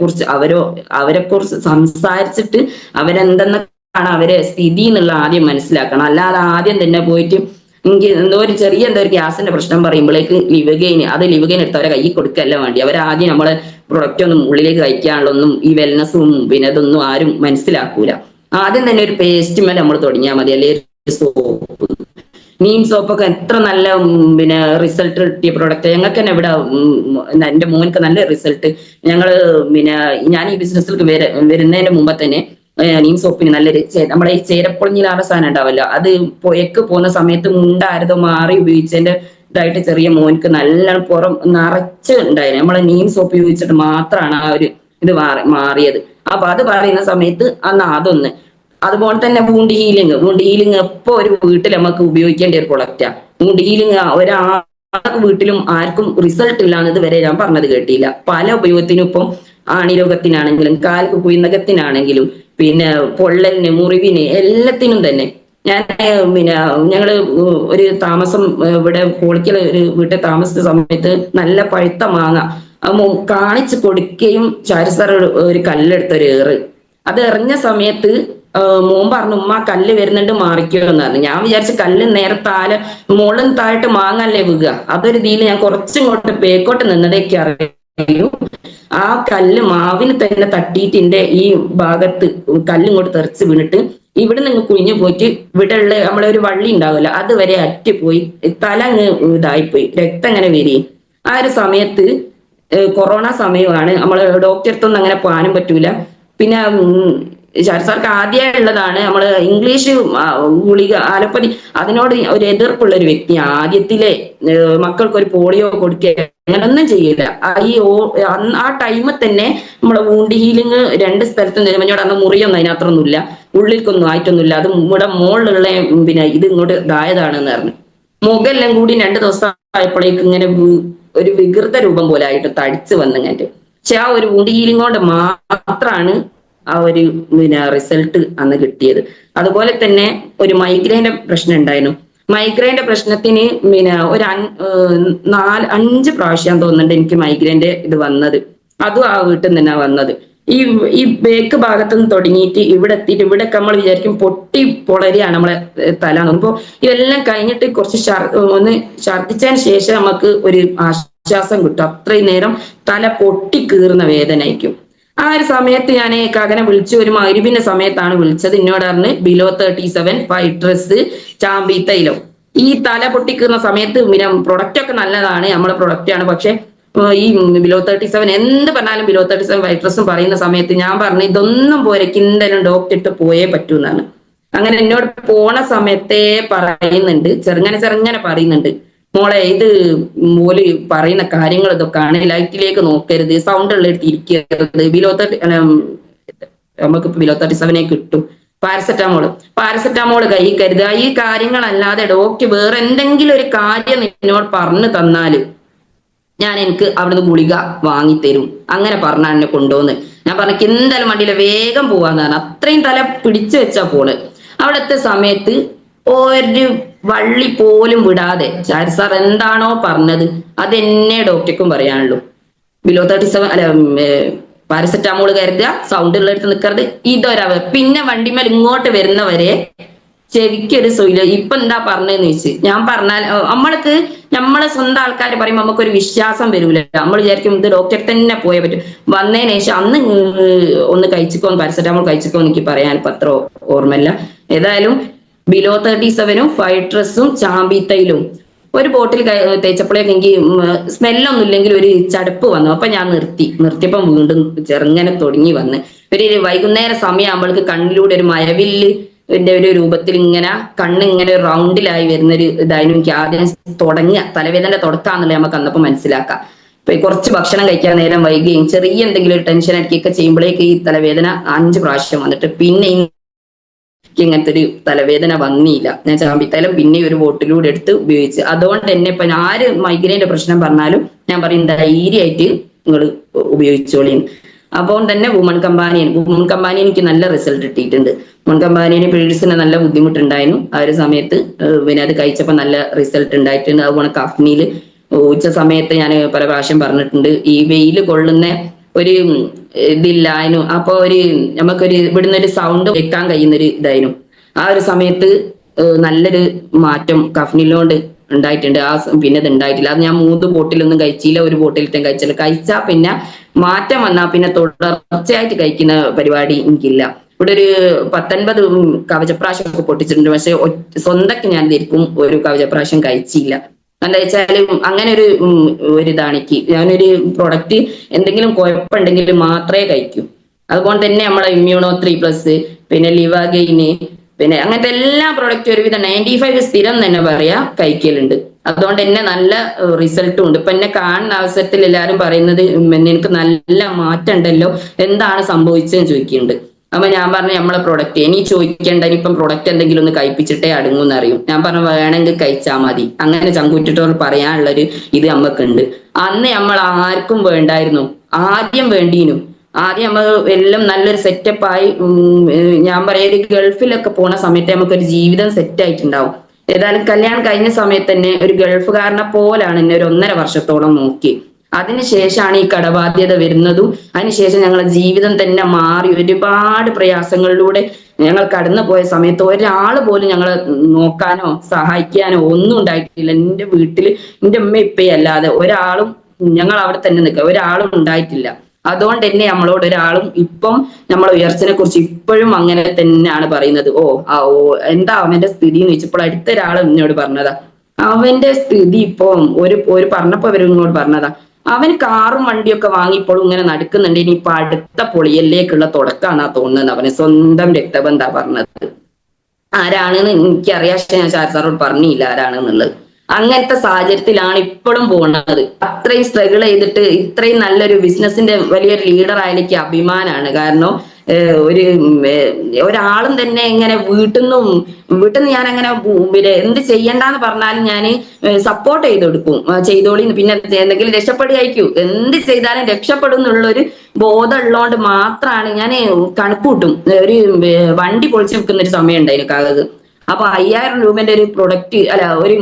കുറിച്ച് സംസാരിച്ചിട്ട് അവരെന്തെന്നാണ് അവരെ സ്ഥിതി എന്നുള്ള ആദ്യം മനസ്സിലാക്കണം. അല്ലാതെ ആദ്യം തന്നെ പോയിട്ട് എനിക്ക് എന്തോ ഒരു ഗ്യാസിന്റെ പ്രശ്നം പറയുമ്പോഴേക്ക് ലിവഗെയിൻ എടുത്ത് അവരെ കൈ കൊടുക്കല്ല വേണ്ടി. അവരാദ്യം നമ്മളെ പ്രൊഡക്റ്റ് ഒന്നും ഉള്ളിലേക്ക് കഴിക്കാനുള്ളൊന്നും ഈ വെൽനസ്സും പിന്നെ ഇതൊന്നും ആരും മനസ്സിലാക്കൂല. ആദ്യം തന്നെ ഒരു പേസ്റ്റ് മേലെ നമ്മൾ തുടങ്ങിയാൽ മതി, അല്ലെങ്കിൽ സോപ്പ്. നീം സോപ്പൊക്കെ എത്ര നല്ല പിന്നെ റിസൾട്ട് കിട്ടിയ പ്രൊഡക്റ്റ്. ഞങ്ങൾക്ക് തന്നെ ഇവിടെ എന്റെ മോനക്ക് നല്ല റിസൾട്ട്. പിന്നെ ഞാൻ ഈ ബിസിനസ്സിലേക്ക് വരുന്നതിന്റെ മുമ്പ് തന്നെ നീം സോപ്പിന് നല്ലൊരു നമ്മുടെ ഈ ചേരപ്പൊളിഞ്ഞിലാറ സാധനം ഉണ്ടാവല്ലോ, അത് പുഴക്ക് പോകുന്ന സമയത്ത് മുണ്ടാരതോ മാറി ഉപയോഗിച്ചതിന്റെ ഇതായിട്ട് ചെറിയ മോനക്ക് നല്ല പുറം നിറച്ച് ഉണ്ടായിരുന്നു. നമ്മളെ നീം സോപ്പ് ഉപയോഗിച്ചിട്ട് മാത്രമാണ് ആ ഒരു ഇത് മാറിയത്. അപ്പൊ അത് പറയുന്ന സമയത്ത് അന്ന് അതൊന്ന്. അതുപോലെ തന്നെ വൂണ്ട് ഹീലിംഗ് എപ്പോ ഒരു വീട്ടിൽ നമുക്ക് ഉപയോഗിക്കേണ്ട ഒരു പ്രൊഡക്റ്റാ. വൂണ്ട് ഹീലിംഗ് ഒരാൾക്ക് വീട്ടിലും ആർക്കും റിസൾട്ട് ഇല്ലാന്നത് വരെ ഞാൻ പറഞ്ഞത് കേട്ടില്ല. പല ഉപയോഗത്തിനും ഇപ്പം ആണിരോഗത്തിനാണെങ്കിലും കാൽക്ക് കുയിനകത്തിനാണെങ്കിലും പിന്നെ പൊള്ളലിന് മുറിവിന് എല്ലാത്തിനും തന്നെ. ഞാൻ പിന്നെ ഞങ്ങള് ഒരു താമസം ഇവിടെ കോളിക്കൽ ഒരു വീട്ടിൽ താമസിച്ച സമയത്ത് നല്ല പഴുത്ത മാങ്ങ കാണിച്ചു കൊടുക്കുകയും ചാരുസാർ ഒരു കല്ലെടുത്തൊരു അത് എറിഞ്ഞ സമയത്ത് മോൻ പറഞ്ഞു ഉമ്മ കല്ല് വരുന്നുണ്ട് മാറിക്കോ എന്ന് പറഞ്ഞു. ഞാൻ വിചാരിച്ച കല്ല് നേരെ മുകളിൽ താഴോട്ട് മാങ്ങല്ലേ വീഴുക. അതൊരു രീതിയിൽ ഞാൻ കുറച്ചിങ്ങോട്ട് ബേക്കോട്ട് നിന്നതേക്ക് അറിയൂ. ആ കല്ല് മാവിന് തന്നെ തട്ടിയിട്ടിന്റെ ഈ ഭാഗത്ത് കല്ലിങ്ങോട്ട് തെറിച്ച് വീണിട്ട് ഇവിടെ നിന്ന് കുഞ്ഞു പോയിട്ട് ഇവിടെ ഉള്ള നമ്മളെ ഒരു വള്ളി ഉണ്ടാവില്ല അതുവരെ അറ്റുപോയി, തല അങ്ങ് ഇതായിപ്പോയി, രക്തം അങ്ങനെ വരികയും. ആ ഒരു സമയത്ത് കൊറോണ സമയമാണ്, നമ്മള് ഡോക്ടറെടുത്തൊന്നും അങ്ങനെ പോകാനും പറ്റൂല. പിന്നെ ഷാർസാർക്ക് ആദ്യമായി ഉള്ളതാണ് നമ്മള് ഇംഗ്ലീഷ് ഗുളിക അലോപ്പതി, അതിനോട് ഒരു എതിർപ്പുള്ള ഒരു വ്യക്തി. ആദ്യത്തിലെ മക്കൾക്ക് ഒരു പോളിയോ കൊടുക്കുക അങ്ങനൊന്നും ചെയ്യില്ല. ആ ടൈമിൽ തന്നെ നമ്മളെ വൂണ്ട് ഹീലിംഗ് 2 സ്ഥലത്തും നെരുമഞ്ഞോട് അന്ന് മുറിയൊന്നും അതിനകത്തൊന്നുമില്ല, ഉള്ളിലേക്കൊന്നും ആയിട്ടൊന്നുമില്ല. അത് ഇവിടെ മുകളിലുള്ള പിന്നെ ഇത് ഇങ്ങോട്ട് ഇതായതാണെന്ന് പറഞ്ഞു. മുഖെല്ലാം കൂടി 2 ദിവസം ആയപ്പോഴേക്ക് ഇങ്ങനെ ഒരു വികൃത രൂപം പോലെ ആയിട്ട് തടിച്ച് വന്നിങ്ങാറ്റ്. പക്ഷെ ആ ഒരു വൂണ്ട് ഹീലിംഗ് കൊണ്ട് മാത്രമാണ് ആ ഒരു പിന്നെ റിസൾട്ട് അന്ന് കിട്ടിയത്. അതുപോലെ തന്നെ ഒരു മൈഗ്രെയിന്റെ പ്രശ്നം ഉണ്ടായിരുന്നു. മൈഗ്രെയിന്റെ പ്രശ്നത്തിന് പിന്നെ ഒരു 5 പ്രാവശ്യം തോന്നുന്നുണ്ട് എനിക്ക് മൈഗ്രെയിന്റെ ഇത് വന്നത്. അതും ആ വീട്ടിൽ നിന്ന് വന്നത്. ഈ ബേക്ക് ഭാഗത്തു നിന്ന് തുടങ്ങിയിട്ട് ഇവിടെ എത്തിയിട്ട് ഇവിടെയൊക്കെ നമ്മൾ വിചാരിക്കും പൊട്ടി പൊളരിയാണ് നമ്മളെ തല. അപ്പൊ ഇതെല്ലാം കഴിഞ്ഞിട്ട് കുറച്ച് ഒന്ന് ഛർദിച്ചതിന് ശേഷം നമുക്ക് ഒരു ആശ്വാസം കിട്ടും. അത്രയും നേരം തല പൊട്ടി കീറുന്ന വേദനയ്ക്കും. ആ ഒരു സമയത്ത് ഞാൻ കകനെ വിളിച്ചു, ഒരു മഗ്‌രിബിന്റെ സമയത്താണ് വിളിച്ചത്. എന്നോട് പറഞ്ഞ് ബിലോ 37 ഫൈട്രസ് ചാമ്പി തൈലം. ഈ തല പൊട്ടിക്കുന്ന സമയത്ത് പിന്നെ പ്രൊഡക്റ്റ് ഒക്കെ നല്ലതാണ്, നമ്മളെ പ്രൊഡക്റ്റ് ആണ്. പക്ഷെ ഈ ബിലോ 37 എന്ത് പറഞ്ഞാലും ബിലോ 37 ഫൈട്രസും പറയുന്ന സമയത്ത് ഞാൻ പറഞ്ഞു ഇതൊന്നും പോരെ, എന്തായാലും ഡോക്ടർ ഇട്ട് പോയേ പറ്റൂ എന്നാണ്. അങ്ങനെ എന്നോട് പോണ സമയത്തേ പറയുന്നുണ്ട്, ചെറുങ്ങനെ പറയുന്നുണ്ട്, മോളെ ഇത് മോല് പറയുന്ന കാര്യങ്ങൾ ഇതൊക്കെയാണ്, ലൈറ്റിലേക്ക് നോക്കരുത്, സൗണ്ട് ഉള്ളിടത്ത് ഇരിക്കരുത്, ബിലോ 30 നമുക്ക് ബിലോ 37 കിട്ടും. പാരസെറ്റാമോള് കൈ കരുതുക. ഈ കാര്യങ്ങളല്ലാതെ ഡോക്ടർ വേറെ എന്തെങ്കിലും ഒരു കാര്യം എന്നോട് പറഞ്ഞു തന്നാല് എനിക്ക് അവിടുന്ന് ഗുളിക വാങ്ങിത്തരും. അങ്ങനെ പറഞ്ഞാൽ എന്നെ കൊണ്ടുപോന്ന്. ഞാൻ പറഞ്ഞു എന്തായാലും വണ്ടിയില് വേഗം പോവാന്നാണ്. അത്രയും തല പിടിച്ചു വെച്ചാ പോണ്. അവിടുത്തെ സമയത്ത് ഒരു വള്ളി പോലും വിടാതെ സാർ എന്താണോ പറഞ്ഞത് അതെന്നെ ഡോക്ടർക്കും പറയാനുള്ളൂ. ബിലോ 37 പാരസെറ്റാമോൾ കരുതുക, സൗണ്ട് ഉള്ളിടത്ത് നിൽക്കരുത്, ഇതൊരവ. പിന്നെ വണ്ടിമേൽ ഇങ്ങോട്ട് വരുന്നവരെ ചെവിക്കൊരു സൊയില. ഇപ്പൊ എന്താ പറഞ്ഞതെന്ന് ചോദിച്ചു. ഞാൻ പറഞ്ഞാൽ നമ്മളെ സ്വന്തം ആൾക്കാർ പറയുമ്പോൾ നമുക്കൊരു വിശ്വാസം വരൂല. നമ്മൾ വിചാരിക്കും ഇത് ഡോക്ടറെ തന്നെ പോയേ പറ്റും. വന്നതിന് ശേഷം അന്ന് ഒന്ന് കഴിച്ചിക്കോ, പാരസെറ്റാമോൾ കഴിച്ചിക്കോ എനിക്ക് പറയാൻ ഇപ്പൊ അത്ര ഓർമ്മയില്ല. ഏതായാലും ബിലോ 37 ഫൈട്രസും ചാമ്പി തൈലും ഒരു ബോട്ടിൽ തേച്ചപ്പോഴേക്ക് എനിക്ക് സ്മെല്ലൊന്നും ഇല്ലെങ്കിൽ ഒരു ചടുപ്പ് വന്നു. അപ്പൊ ഞാൻ നിർത്തിയപ്പം വീണ്ടും ചെറുങ്ങനെ തുടങ്ങി വന്ന് ഒരു വൈകുന്നേര സമയമാകുമ്പോഴേക്ക് കണ്ണിലൂടെ ഒരു മഴവില്ല് ഒരു രൂപത്തിൽ ഇങ്ങനെ കണ്ണിങ്ങനെ റൗണ്ടിലായി വരുന്നൊരു ഇതായിരുന്നു. എനിക്ക് ആദ്യം തലവേദന തുടക്കാന്നുള്ളത് നമുക്ക് അന്നപ്പോ മനസ്സിലാക്കാം. ഇപ്പൊ കുറച്ച് ഭക്ഷണം കഴിക്കാൻ നേരം വൈകുകയും ചെറിയ എന്തെങ്കിലും ഒരു ടെൻഷൻ അടിക്കുകയൊക്കെ ചെയ്യുമ്പോഴേക്ക് ഈ തലവേദന 5 പ്രാവശ്യം വന്നിട്ട് പിന്നെ എനിക്ക് ഇങ്ങനത്തെ ഒരു തലവേദന വന്നില്ല. ഞാൻ ചാമ്പിത്തൈലം പിന്നെ ഒരു ബോട്ടിലൂടെ എടുത്ത് ഉപയോഗിച്ച്. അതുകൊണ്ട് തന്നെ ഇപ്പൊ ആര് മൈഗ്രെയിന്റെ പ്രശ്നം പറഞ്ഞാലും ഞാൻ പറയും ധൈര്യമായിട്ട് നിങ്ങൾ ഉപയോഗിച്ചോളി. അപ്പോൾ തന്നെ വുമൺ കമ്പാനിയൻ എനിക്ക് നല്ല റിസൾട്ട് കിട്ടിയിട്ടുണ്ട്. വുമൺ കമ്പാനിയന് പീരീഡ്സിന് നല്ല ബുദ്ധിമുട്ടുണ്ടായിരുന്നു. ആ ഒരു സമയത്ത് പിന്നെ അത് കഴിച്ചപ്പോൾ നല്ല റിസൾട്ട് ഉണ്ടായിട്ടുണ്ട്. അതുപോലെ കഫ്നിയില് ഉച്ച സമയത്ത് ഞാൻ പല പ്രാവശ്യം പറഞ്ഞിട്ടുണ്ട്, ഈ വെയിൽ കൊള്ളുന്ന ഒരു ഇതില്ലായിരുന്നു. അപ്പൊ നമുക്കൊരു ഇവിടുന്ന് ഒരു സൗണ്ട് വെക്കാൻ കഴിയുന്ന ഒരു ഇതായിരുന്നു. ആ ഒരു സമയത്ത് നല്ലൊരു മാറ്റം കഫ്നിലോണ്ട് ഉണ്ടായിട്ടുണ്ട്. പിന്നെ ഇത് ഉണ്ടായിട്ടില്ല. അത് ഞാൻ 3 ബോട്ടിലൊന്നും കഴിച്ചില്ല, ഒരു ബോട്ടിലിട്ടും കഴിച്ചില്ല. കഴിച്ചാ പിന്നെ മാറ്റം വന്നാൽ പിന്നെ തുടർച്ചയായിട്ട് കഴിക്കുന്ന പരിപാടി എനിക്കില്ല. ഇവിടെ ഒരു 19 കവചപ്രാശം ഒക്കെ പൊട്ടിച്ചിട്ടുണ്ട്. പക്ഷെ സ്വന്തക്ക് ഞാൻ ധരിക്കും ഒരു കവചപ്രാശം കഴിച്ചില്ല. എന്താ വെച്ചാല് അങ്ങനെ ഒരു ഇതാണിക്ക്. ഞാനൊരു പ്രൊഡക്റ്റ് എന്തെങ്കിലും കുഴപ്പമുണ്ടെങ്കിൽ മാത്രമേ കഴിക്കൂ. അതുകൊണ്ട് തന്നെ നമ്മളെ ഇമ്മ്യൂണോ 3+, പിന്നെ ലിവാഗെയിന്, പിന്നെ അങ്ങനത്തെ എല്ലാ പ്രൊഡക്റ്റും ഒരുവിധം 95 സ്ഥിരം തന്നെ പറയാ കഴിക്കലുണ്ട്. അതുകൊണ്ട് തന്നെ നല്ല റിസൾട്ടും ഉണ്ട്. ഇപ്പൊ എന്നെ കാണുന്ന അവസരത്തിൽ എല്ലാരും പറയുന്നത് നിനക്ക് നല്ല മാറ്റം ഉണ്ടല്ലോ, എന്താണ് സംഭവിച്ചതെന്ന് ചോദിക്കുന്നുണ്ട്. അപ്പൊ ഞാൻ പറഞ്ഞു നമ്മളെ പ്രൊഡക്റ്റ് ഇനി ചോദിക്കേണ്ട, ഇനിയിപ്പം പ്രൊഡക്റ്റ് എന്തെങ്കിലും ഒന്ന് കഴിപ്പിച്ചിട്ടേ അടങ്ങൂന്ന് അറിയും. ഞാൻ പറഞ്ഞു വേണമെങ്കിൽ കഴിച്ചാൽ മതി. അങ്ങനെ ചങ്കൂറ്റിട്ടോട് പറയാനുള്ളൊരു ഇത് നമുക്കുണ്ട്. അന്ന് നമ്മൾ ആർക്കും വേണ്ടായിരുന്നു, ആദ്യം വേണ്ടീനു. ആദ്യം നമ്മൾ എല്ലാം നല്ലൊരു സെറ്റപ്പായി ഞാൻ പറയാ ഒരു ഗൾഫിലൊക്കെ പോണ സമയത്ത് നമുക്കൊരു ജീവിതം സെറ്റ് ആയിട്ടുണ്ടാവും. ഏതായാലും കല്യാണം കഴിഞ്ഞ സമയത്ത് തന്നെ ഒരു ഗൾഫുകാരനെ പോലാണ് എന്നെ ഒരു 1.5 വർഷത്തോളം നോക്കി. അതിനുശേഷമാണ് ഈ കടബാധ്യത വരുന്നതും അതിനുശേഷം ഞങ്ങളെ ജീവിതം തന്നെ മാറി. ഒരുപാട് പ്രയാസങ്ങളിലൂടെ ഞങ്ങൾ കടന്നു പോയ സമയത്ത് ഒരാൾ പോലും ഞങ്ങളെ നോക്കാനോ സഹായിക്കാനോ ഒന്നും ഉണ്ടായിട്ടില്ല. എന്റെ വീട്ടില് എന്റെ ഉമ്മ ഇപ്പയും അല്ലാതെ ഒരാളും, ഞങ്ങൾ അവിടെ തന്നെ നിൽക്കുക, ഒരാളും ഉണ്ടായിട്ടില്ല. അതുകൊണ്ട് തന്നെ നമ്മളോട് ഒരാളും ഇപ്പം നമ്മളെ ഉയർച്ചനെ കുറിച്ച് ഇപ്പോഴും അങ്ങനെ തന്നെയാണ് പറയുന്നത്. എന്താ അവന്റെ സ്ഥിതി എന്ന് ചോദിച്ചപ്പോൾ അടുത്ത ഒരാൾ എന്നോട് പറഞ്ഞതാ, അവന്റെ സ്ഥിതി ഇപ്പം ഒരു പറഞ്ഞപ്പോ അവരിങ്ങോട് പറഞ്ഞതാ, അവൻ കാറും വണ്ടിയൊക്കെ വാങ്ങിപ്പോഴും ഇങ്ങനെ നടക്കുന്നുണ്ട്. ഇനിയിപ്പൊ അടുത്ത പൊളിയല്ലേക്കുള്ള തുടക്കാന്നാ തോന്നുന്നത്. അവന് സ്വന്തം രക്തബന്ധാ പറഞ്ഞത്. ആരാണെന്ന് എനിക്കറിയാം, പക്ഷെ ഞാൻ സാറോട് പറഞ്ഞില്ല ആരാണെന്നുള്ളത്. അങ്ങനത്തെ സാഹചര്യത്തിലാണ് ഇപ്പോഴും പോകുന്നത്. അത്രയും സ്ട്രഗിൾ ചെയ്തിട്ട് ഇത്രയും നല്ലൊരു ബിസിനസിന്റെ വലിയൊരു ലീഡർ ആയാലേക്ക് അഭിമാനമാണ്. കാരണം ഒരാളും തന്നെ ഇങ്ങനെ വീട്ടിൽ നിന്ന് ഞാൻ അങ്ങനെ പിന്നെ എന്ത് ചെയ്യണ്ടെന്ന് പറഞ്ഞാലും ഞാൻ സപ്പോർട്ട് ചെയ്ത് കൊടുക്കും, ചെയ്തോളി, പിന്നെ എന്തെങ്കിലും രക്ഷപ്പെടുകയായിരിക്കും, എന്ത് ചെയ്താലും രക്ഷപ്പെടും എന്നുള്ളൊരു ബോധം ഉള്ളതുകൊണ്ട് മാത്രമാണ് ഞാൻ കണക്ക് കൂട്ടും. ഒരു വണ്ടി പൊളിച്ചു വെക്കുന്ന ഒരു സമയം ഉണ്ടായിരുന്നു കാകത്. അപ്പൊ 5000 രൂപന്റെ ഒരു പ്രൊഡക്റ്റ് ഒരു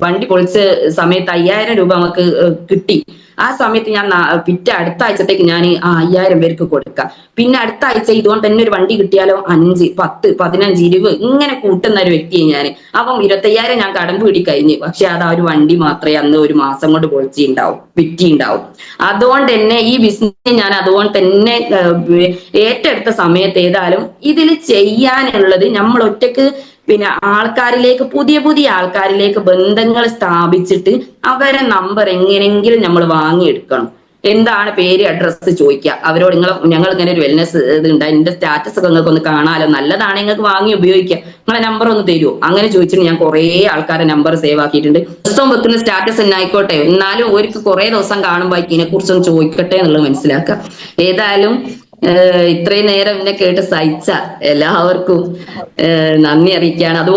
വണ്ടി പൊളിച്ച സമയത്ത് 5000 രൂപ നമുക്ക് കിട്ടി. ആ സമയത്ത് ഞാൻ അടുത്ത ആഴ്ചത്തേക്ക് ഞാൻ 5000 പേർക്ക് കൊടുക്കാം. പിന്നെ അടുത്ത ആഴ്ച ഇതുകൊണ്ട് തന്നെ ഒരു വണ്ടി കിട്ടിയാലോ 5, 10, 15, 20 ഇങ്ങനെ കൂട്ടുന്ന ഒരു വ്യക്തിയെ ഞാൻ. അപ്പം 25,000 ഞാൻ കടം പിടി കഴിഞ്ഞു. പക്ഷെ അത് ആ ഒരു വണ്ടി മാത്രമേ അന്ന് ഒരു മാസം കൊണ്ട് വിറ്റിണ്ടാവും. അതുകൊണ്ട് തന്നെ ഈ ബിസിനസ് ഞാൻ അതുകൊണ്ട് തന്നെ ഏറ്റെടുത്ത സമയത്ത് ഏതായാലും ഇതിൽ ചെയ്യാനുള്ളത് നമ്മൾ ഒറ്റക്ക് പിന്നെ പുതിയ ആൾക്കാരിലേക്ക് ബന്ധങ്ങൾ സ്ഥാപിച്ചിട്ട് അവരെ നമ്പർ എങ്ങനെയെങ്കിലും നമ്മൾ വാങ്ങിയെടുക്കണം. എന്താണ് പേര്, അഡ്രസ്സ് ചോദിക്കുക അവരോട്. ഞങ്ങൾ ഇങ്ങനെ ഒരു വെൽനെസ് ഇതുണ്ട്, എന്റെ സ്റ്റാറ്റസ് ഒക്കെ നിങ്ങൾക്ക് ഒന്ന് കാണാലോ, നല്ലതാണ് നിങ്ങൾക്ക് വാങ്ങി ഉപയോഗിക്കുക, നിങ്ങളെ നമ്പർ ഒന്ന് തരുമോ, അങ്ങനെ ചോദിച്ചിട്ട് ഞാൻ കുറെ ആൾക്കാരെ നമ്പർ സേവ് ആക്കിയിട്ടുണ്ട്. ദിവസവും വെക്കുന്ന സ്റ്റാറ്റസ് തന്നെ ആയിക്കോട്ടെ, എന്നാലും അവർക്ക് കുറെ ദിവസം കാണുമ്പോൾ ഇതിനെ കുറിച്ചൊന്ന് ചോദിക്കട്ടെ എന്നുള്ളത് മനസ്സിലാക്കുക. ഏതായാലും ഇത്രയും നേരം എന്നെ കേട്ട് സഹിച്ച എല്ലാവർക്കും നന്ദി അറിയിക്കുകയാണ്.